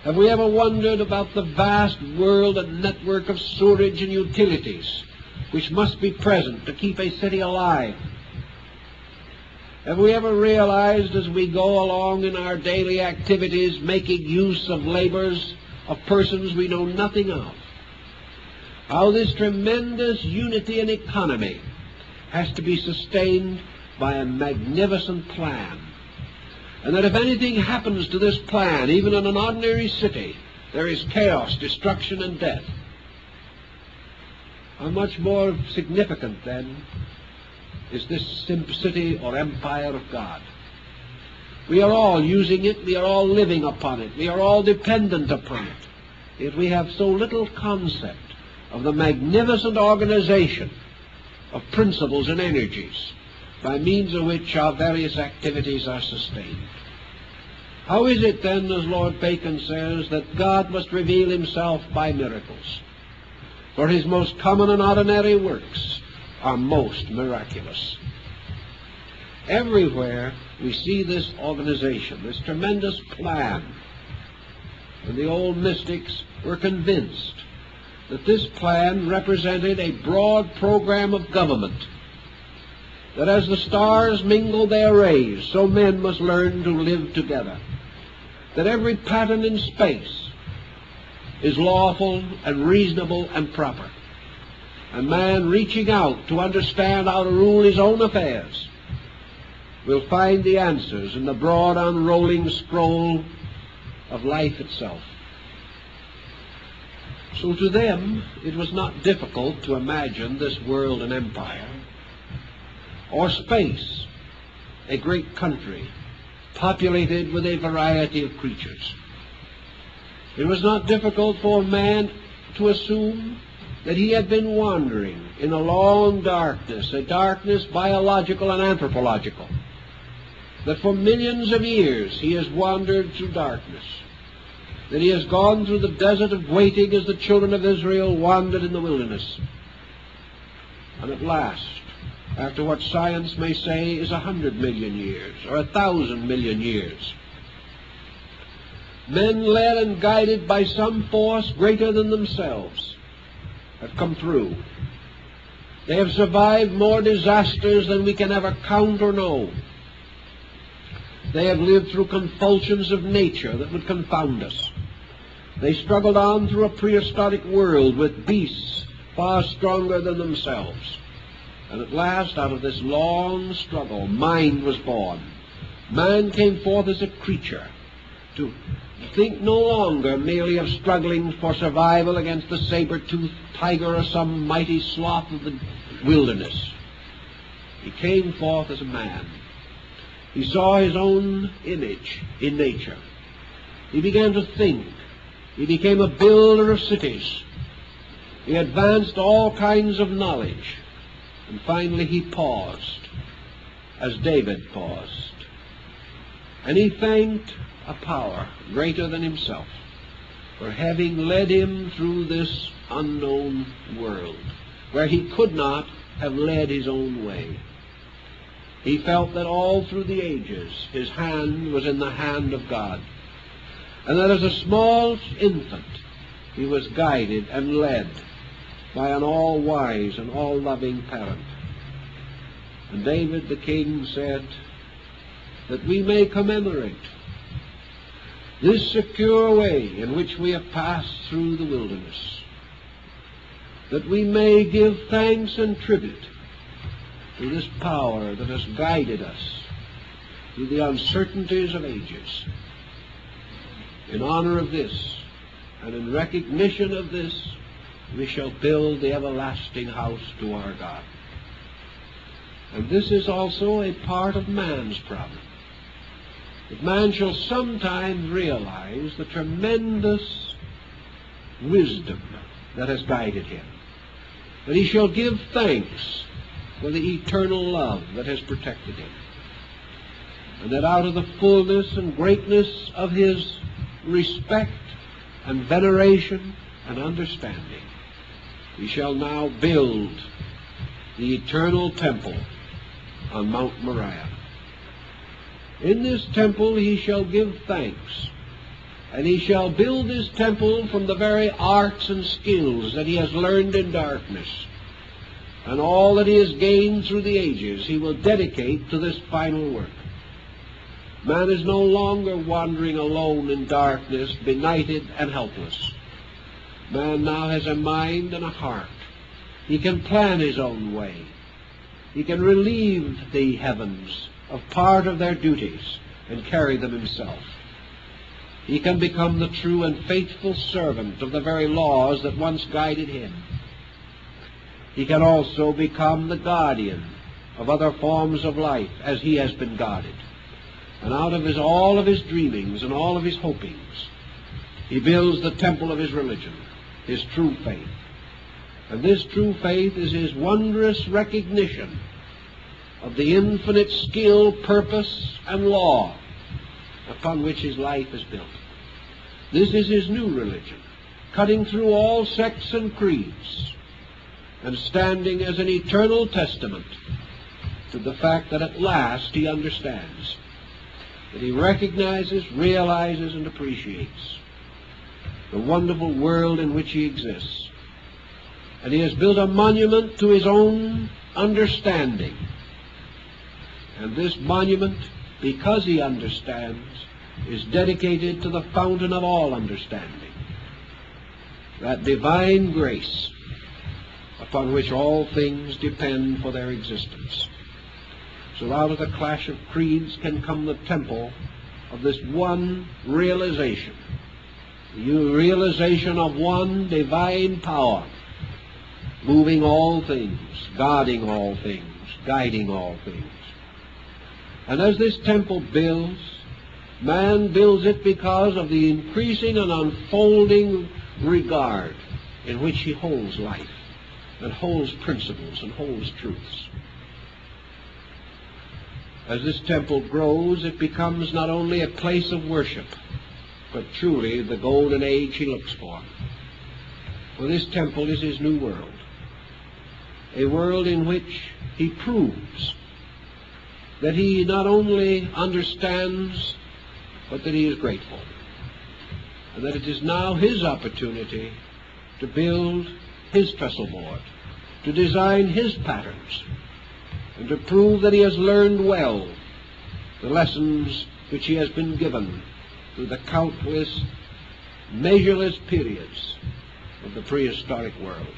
Have we ever wondered about the vast world and network of sewerage and utilities which must be present to keep a city alive? Have we ever realized as we go along in our daily activities, making use of labors of persons we know nothing of, how this tremendous unity and economy has to be sustained by a magnificent plan, and that if anything happens to this plan, even in an ordinary city, there is chaos, destruction, and death? How much more significant, then, is this city or empire of God? We are all using it, we are all living upon it, we are all dependent upon it, yet we have so little concept of the magnificent organization of principles and energies by means of which our various activities are sustained. How is it then, as Lord Bacon says, that God must reveal himself by miracles? For his most common and ordinary works are most miraculous. Everywhere we see this organization, this tremendous plan, and the old mystics were convinced that this plan represented a broad program of government, that as the stars mingle their rays, so men must learn to live together, that every pattern in space is lawful and reasonable and proper, and man reaching out to understand how to rule his own affairs will find the answers in the broad unrolling scroll of life itself. So to them it was not difficult to imagine this world an empire, or space a great country populated with a variety of creatures. It was not difficult for man to assume that he had been wandering in a long darkness, a darkness biological and anthropological, that for millions of years he has wandered through darkness, that he has gone through the desert of waiting as the children of Israel wandered in the wilderness. And at last, after what science may say is 100 million years or 1,000 million years, men led and guided by some force greater than themselves have come through. They have survived more disasters than we can ever count or know. They have lived through convulsions of nature that would confound us. They struggled on through a prehistoric world with beasts far stronger than themselves. And at last, out of this long struggle, mind was born. Man came forth as a creature to think no longer merely of struggling for survival against the saber-toothed tiger or some mighty sloth of the wilderness. He came forth as a man. He saw his own image in nature. He began to think. He became a builder of cities. He advanced all kinds of knowledge. And finally he paused, as David paused. And he thanked a power greater than himself for having led him through this unknown world, where he could not have led his own way. He felt that all through the ages his hand was in the hand of God, and that as a small infant he was guided and led by an all-wise and all-loving parent. And David the king said that we may commemorate this secure way in which we have passed through the wilderness, that we may give thanks and tribute to this power that has guided us through the uncertainties of ages. In honor of this, and in recognition of this, we shall build the everlasting house to our God. And this is also a part of man's problem, that man shall sometime realize the tremendous wisdom that has guided him, that he shall give thanks for the eternal love that has protected him, and that out of the fullness and greatness of his respect and veneration and understanding, we shall now build the eternal temple on Mount Moriah. In this temple he shall give thanks And he shall build his temple from the very arts and skills that he has learned in darkness. And all that he has gained through the ages he will dedicate to this final work. Man is no longer wandering alone in darkness, benighted and helpless. Man now has a mind and a heart. He can plan his own way. He can relieve the heavens of part of their duties and carry them himself. He can become the true and faithful servant of the very laws that once guided him. He can also become the guardian of other forms of life as he has been guarded. And out of all of his dreamings and all of his hopings, he builds the temple of his religion, his true faith. And this true faith is his wondrous recognition of the infinite skill, purpose, and law upon which his life is built. This is his new religion, cutting through all sects and creeds, and standing as an eternal testament to the fact that at last he understands, that he recognizes, realizes, and appreciates the wonderful world in which he exists. And he has built a monument to his own understanding. And this monument, because he understands, is dedicated to the fountain of all understanding, that divine grace upon which all things depend for their existence. So out of the clash of creeds can come the temple of this one realization, the realization of one divine power, moving all things, guarding all things, guiding all things. And as this temple builds, man builds it because of the increasing and unfolding regard in which he holds life, and holds principles, and holds truths. As this temple grows, it becomes not only a place of worship, but truly the golden age he looks for. For this temple is his new world, a world in which he proves that he not only understands, but that he is grateful, and that it is now his opportunity to build his trestle board, to design his patterns, and to prove that he has learned well the lessons which he has been given through the countless, measureless periods of the prehistoric world.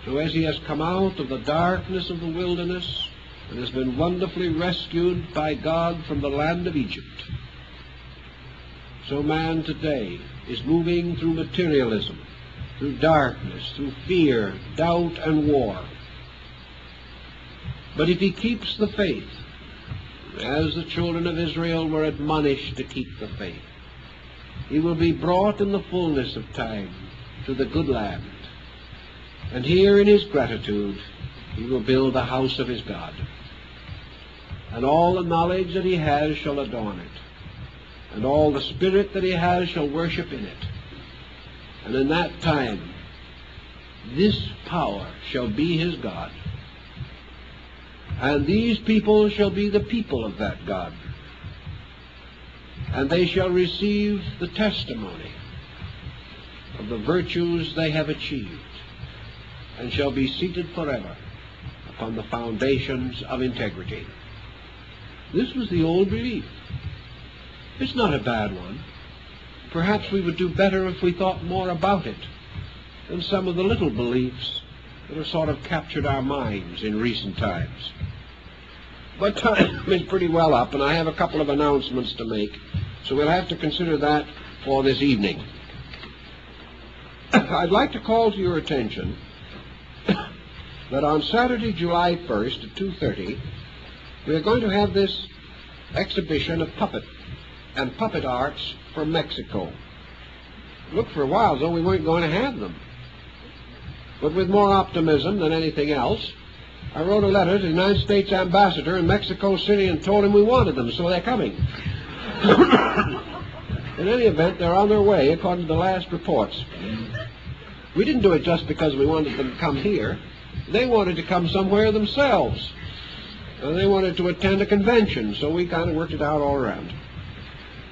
So as he has come out of the darkness of the wilderness and has been wonderfully rescued by God from the land of Egypt, so man today is moving through materialism, through darkness, through fear, doubt, and war. But if he keeps the faith, as the children of Israel were admonished to keep the faith, he will be brought in the fullness of time to the good land. And here in his gratitude he will build the house of his God. And all the knowledge that he has shall adorn it, and all the spirit that he has shall worship in it. And in that time this power shall be his God, and these people shall be the people of that God, and they shall receive the testimony of the virtues they have achieved, and shall be seated forever upon the foundations of integrity. This was the old belief. It's not a bad one. Perhaps we would do better if we thought more about it than some of the little beliefs that have sort of captured our minds in recent times. But time is pretty well up, and I have a couple of announcements to make, so we'll have to consider that for this evening. I'd like to call to your attention that on Saturday, July 1st at 2:30, we are going to have this exhibition of puppet arts from Mexico. It looked for a while as though we weren't going to have them. But with more optimism than anything else, I wrote a letter to the United States ambassador in Mexico City and told him we wanted them, so they're coming. In any event, they're on their way, according to the last reports. We didn't do it just because we wanted them to come here. They wanted to come somewhere themselves. And they wanted to attend a convention, so we kind of worked it out all around.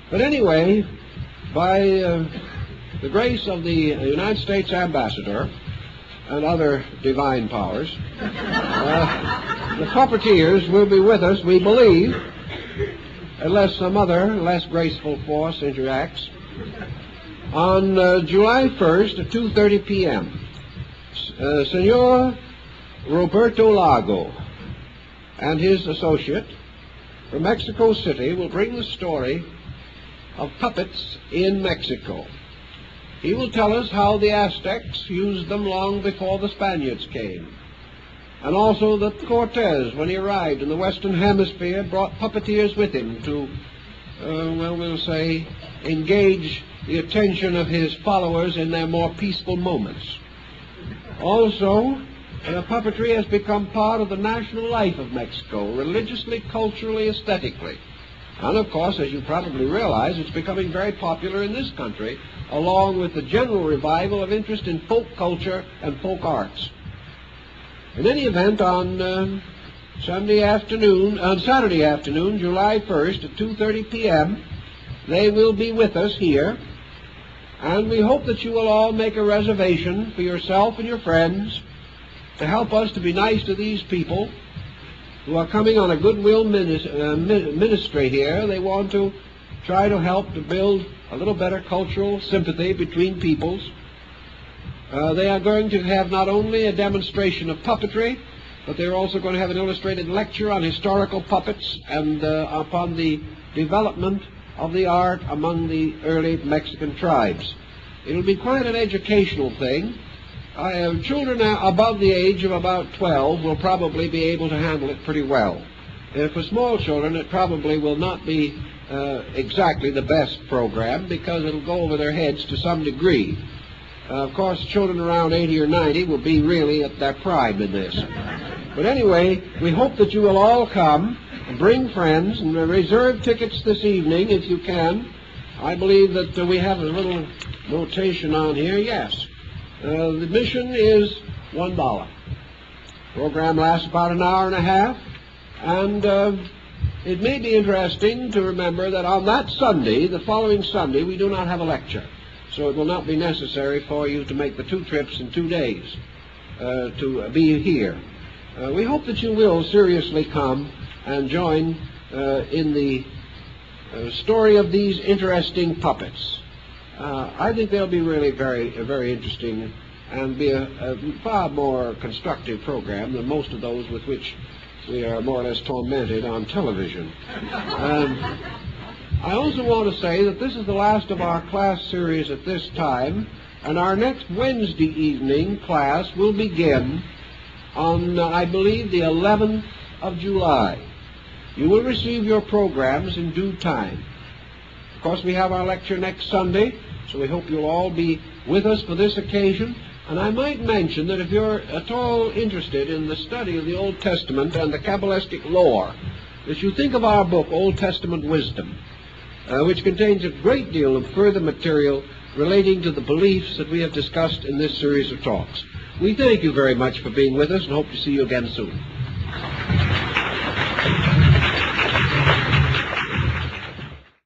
But anyway, by the grace of the United States Ambassador and other divine powers, the puppeteers will be with us, we believe, unless some other less graceful force interacts, on July 1st at 2:30 p.m. Senor Roberto Lago and his associate from Mexico City will bring the story of puppets in Mexico. He will tell us how the Aztecs used them long before the Spaniards came, and also that Cortez, when he arrived in the Western Hemisphere, brought puppeteers with him to, we'll say, engage the attention of his followers in their more peaceful moments. Also, puppetry has become part of the national life of Mexico, religiously, culturally, aesthetically. And of course, as you probably realize, it's becoming very popular in this country, along with the general revival of interest in folk culture and folk arts. In any event, on Saturday afternoon, July 1st at 2:30 p.m., they will be with us here, and we hope that you will all make a reservation for yourself and your friends to help us to be nice to these people who are coming on a goodwill ministry here. They want to try to help to build a little better cultural sympathy between peoples. They are going to have not only a demonstration of puppetry, but they're also going to have an illustrated lecture on historical puppets and upon the development of the art among the early Mexican tribes. It'll be quite an educational thing. Children above the age of about 12 will probably be able to handle it pretty well. For small children, it probably will not be exactly the best program, because it'll go over their heads to some degree. Of course, children around 80 or 90 will be really at their prime in this. But anyway, we hope that you will all come and bring friends, and reserve tickets this evening if you can. I believe that we have a little notation on here. Yes. The admission is $1. Program lasts about an hour and a half, and it may be interesting to remember that on that Sunday, the following Sunday, we do not have a lecture, so it will not be necessary for you to make the 2 trips in 2 days to be here. We hope that you will seriously come and join in the story of these interesting puppets. I think they'll be really very, very interesting, and be a far more constructive program than most of those with which we are more or less tormented on television. I also want to say that this is the last of our class series at this time, and our next Wednesday evening class will begin on, I believe, the 11th of July. You will receive your programs in due time. Of course, we have our lecture next Sunday, so we hope you'll all be with us for this occasion. And I might mention that if you're at all interested in the study of the Old Testament and the Qabbalistic lore, that you think of our book, Old Testament Wisdom, which contains a great deal of further material relating to the beliefs that we have discussed in this series of talks. We thank you very much for being with us and hope to see you again soon.